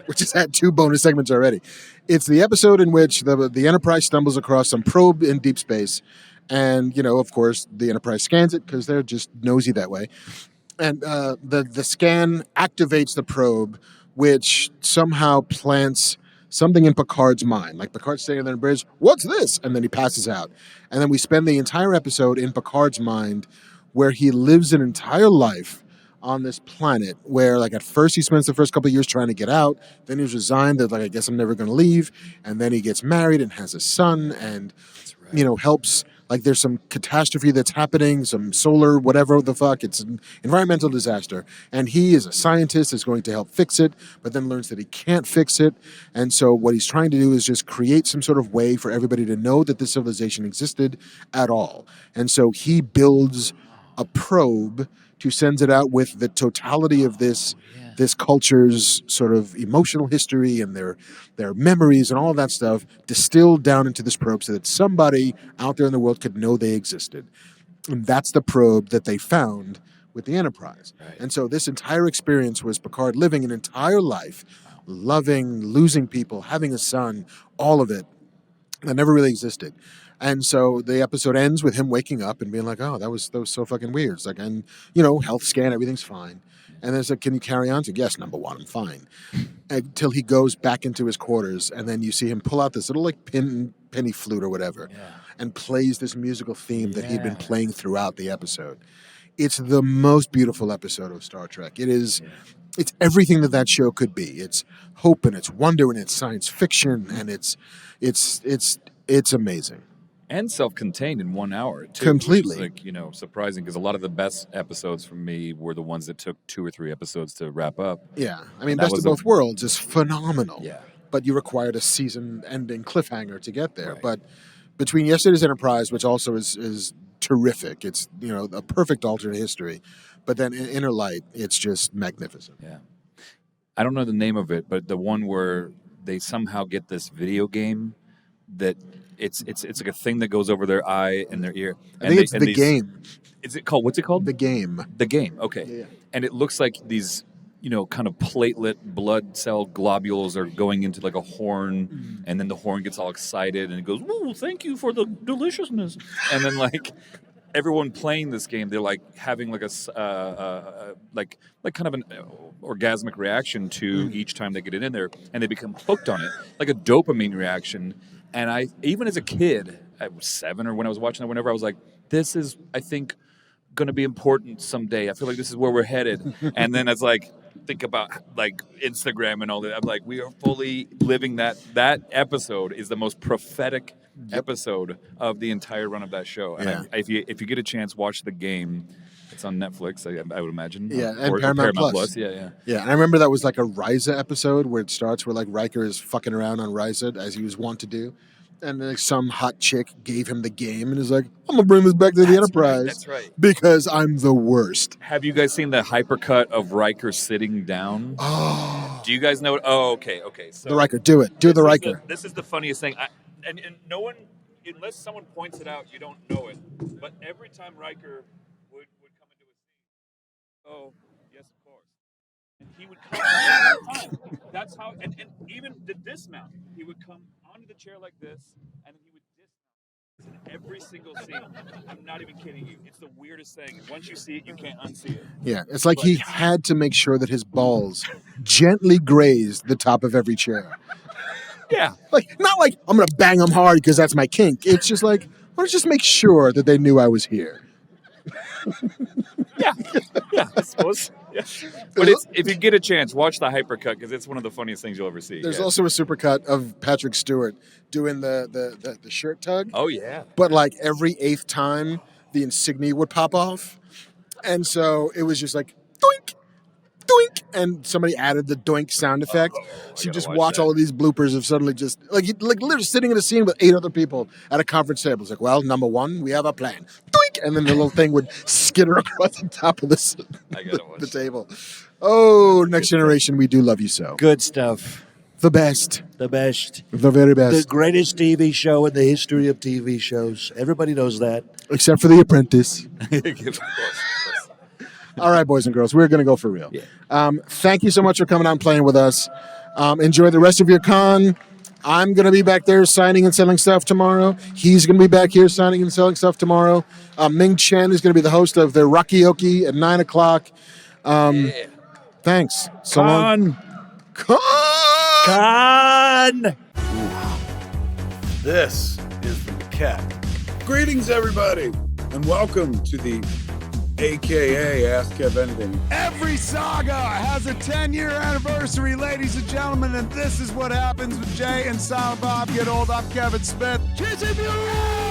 which has had 2 bonus segments already. It's the episode in which the Enterprise stumbles across some probe in deep space, and of course, the Enterprise scans it because they're just nosy that way. And the scan activates the probe, which somehow plants something in Picard's mind. Like Picard's standing there on the bridge, what's this? And then he passes out. And then we spend the entire episode in Picard's mind, where he lives an entire life on this planet where, like, at first he spends the first couple of years trying to get out, then he's resigned that, like, I guess I'm never going to leave, and then he gets married and has a son and, helps, like, there's some catastrophe that's happening, some solar whatever the fuck, it's an environmental disaster, and he is a scientist that's going to help fix it, but then learns that he can't fix it, and so what he's trying to do is just create some sort of way for everybody to know that this civilization existed at all. And so he builds a probe to send it out with the totality of this culture's sort of emotional history and their memories and all of that stuff distilled down into this probe so that somebody out there in the world could know they existed. And that's the probe that they found with the Enterprise. Right. And so this entire experience was Picard living an entire life, loving, losing people, having a son, all of it that never really existed. And so the episode ends with him waking up and being like, oh, that was so fucking weird. It's like, and, health scan, everything's fine. And then it's like, can you carry on? It's like, yes, number one, I'm fine. Until he goes back into his quarters, and then you see him pull out this little, like, penny flute or whatever, and plays this musical theme that he'd been playing throughout the episode. It's the most beautiful episode of Star Trek. It is... It's everything that show could be. It's hope and it's wonder and it's science fiction and it's amazing. And self-contained in 1 hour, too. Completely. Which is, surprising because a lot of the best episodes for me were the ones that took 2 or 3 episodes to wrap up. Yeah. I mean, Best of Both Worlds is phenomenal. Yeah. But you required a season-ending cliffhanger to get there. Right. But between Yesterday's Enterprise, which also is terrific, it's, a perfect alternate history. But then in Inner Light, it's just magnificent. Yeah. I don't know the name of it, but the one where they somehow get this video game that it's like a thing that goes over their eye and their ear. I think it's the game. Is it called? What's it called? The game. The game. Okay. Yeah. And it looks like these, kind of platelet blood cell globules are going into like a horn, and then the horn gets all excited and it goes, "Ooh, thank you for the deliciousness." And then like everyone playing this game, they're like having like like kind of an orgasmic reaction to each time they get it in there, and they become hooked on it, like a dopamine reaction. And I, even as a kid, I was 7 or when I was watching it, whenever I was like, this is, I think, going to be important someday. I feel like this is where we're headed. And then it's like, think about like Instagram and all that. I'm like, we are fully living that. That episode is the most prophetic episode of the entire run of that show. And if you get a chance, watch the game. It's on Netflix, I would imagine. Yeah, and or Paramount Plus. Yeah. Yeah, and I remember that was like a Ryza episode where it starts where like Riker is fucking around on Ryza as he was wont to do. And then like, some hot chick gave him the game and is like, I'm going to bring this back to the Enterprise. That's right. Because I'm the worst. Have you guys seen the hypercut of Riker sitting down? Oh. Do you guys know? Oh, okay. So the Riker, do it. Do the Riker. This is the funniest thing. And no one, unless someone points it out, you don't know it. But every time Riker would come into a scene, oh, yes, of course. And he would come every time. That's how, and even the dismount, he would come onto the chair like this, and then he would dismount in every single scene. I'm not even kidding you. It's the weirdest thing. Once you see it, you can't unsee it. Yeah, it's like he had to make sure that his balls gently grazed the top of every chair. Yeah. Like, not like, I'm going to bang them hard because that's my kink. It's just like, I want to just make sure that they knew I was here. Yeah, I suppose. Yeah. But if you get a chance, watch the hypercut because it's one of the funniest things you'll ever see. There's also a supercut of Patrick Stewart doing the shirt tug. Oh, yeah. But like every 8th time, the insignia would pop off. And so it was just like, doink, doink. And somebody added the doink sound effect. So you just watch all of these bloopers of suddenly just, like literally sitting in a scene with 8 other people at a conference table. It's like, well, number 1, we have a plan. Doink! And then the little thing would skitter across the top of the table. Oh, Next Generation, we do love you so. Good stuff. The best. The best. The very best. The greatest TV show in the history of TV shows. Everybody knows that. Except for The Apprentice. All right, boys and girls, we're going to go for real. Yeah. Thank you so much for coming out and playing with us. Enjoy the rest of your con. I'm going to be back there signing and selling stuff tomorrow. He's going to be back here signing and selling stuff tomorrow. Ming Chen is going to be the host of the Rockyoki at 9 o'clock. Thanks. So long. Con! This is the cat. Greetings, everybody, and welcome to the AKA Ask Kev Anything. Every saga has a 10-year anniversary, ladies and gentlemen, and this is what happens when Jay and Silent Bob get old. I'm Kevin Smith. Kissing you!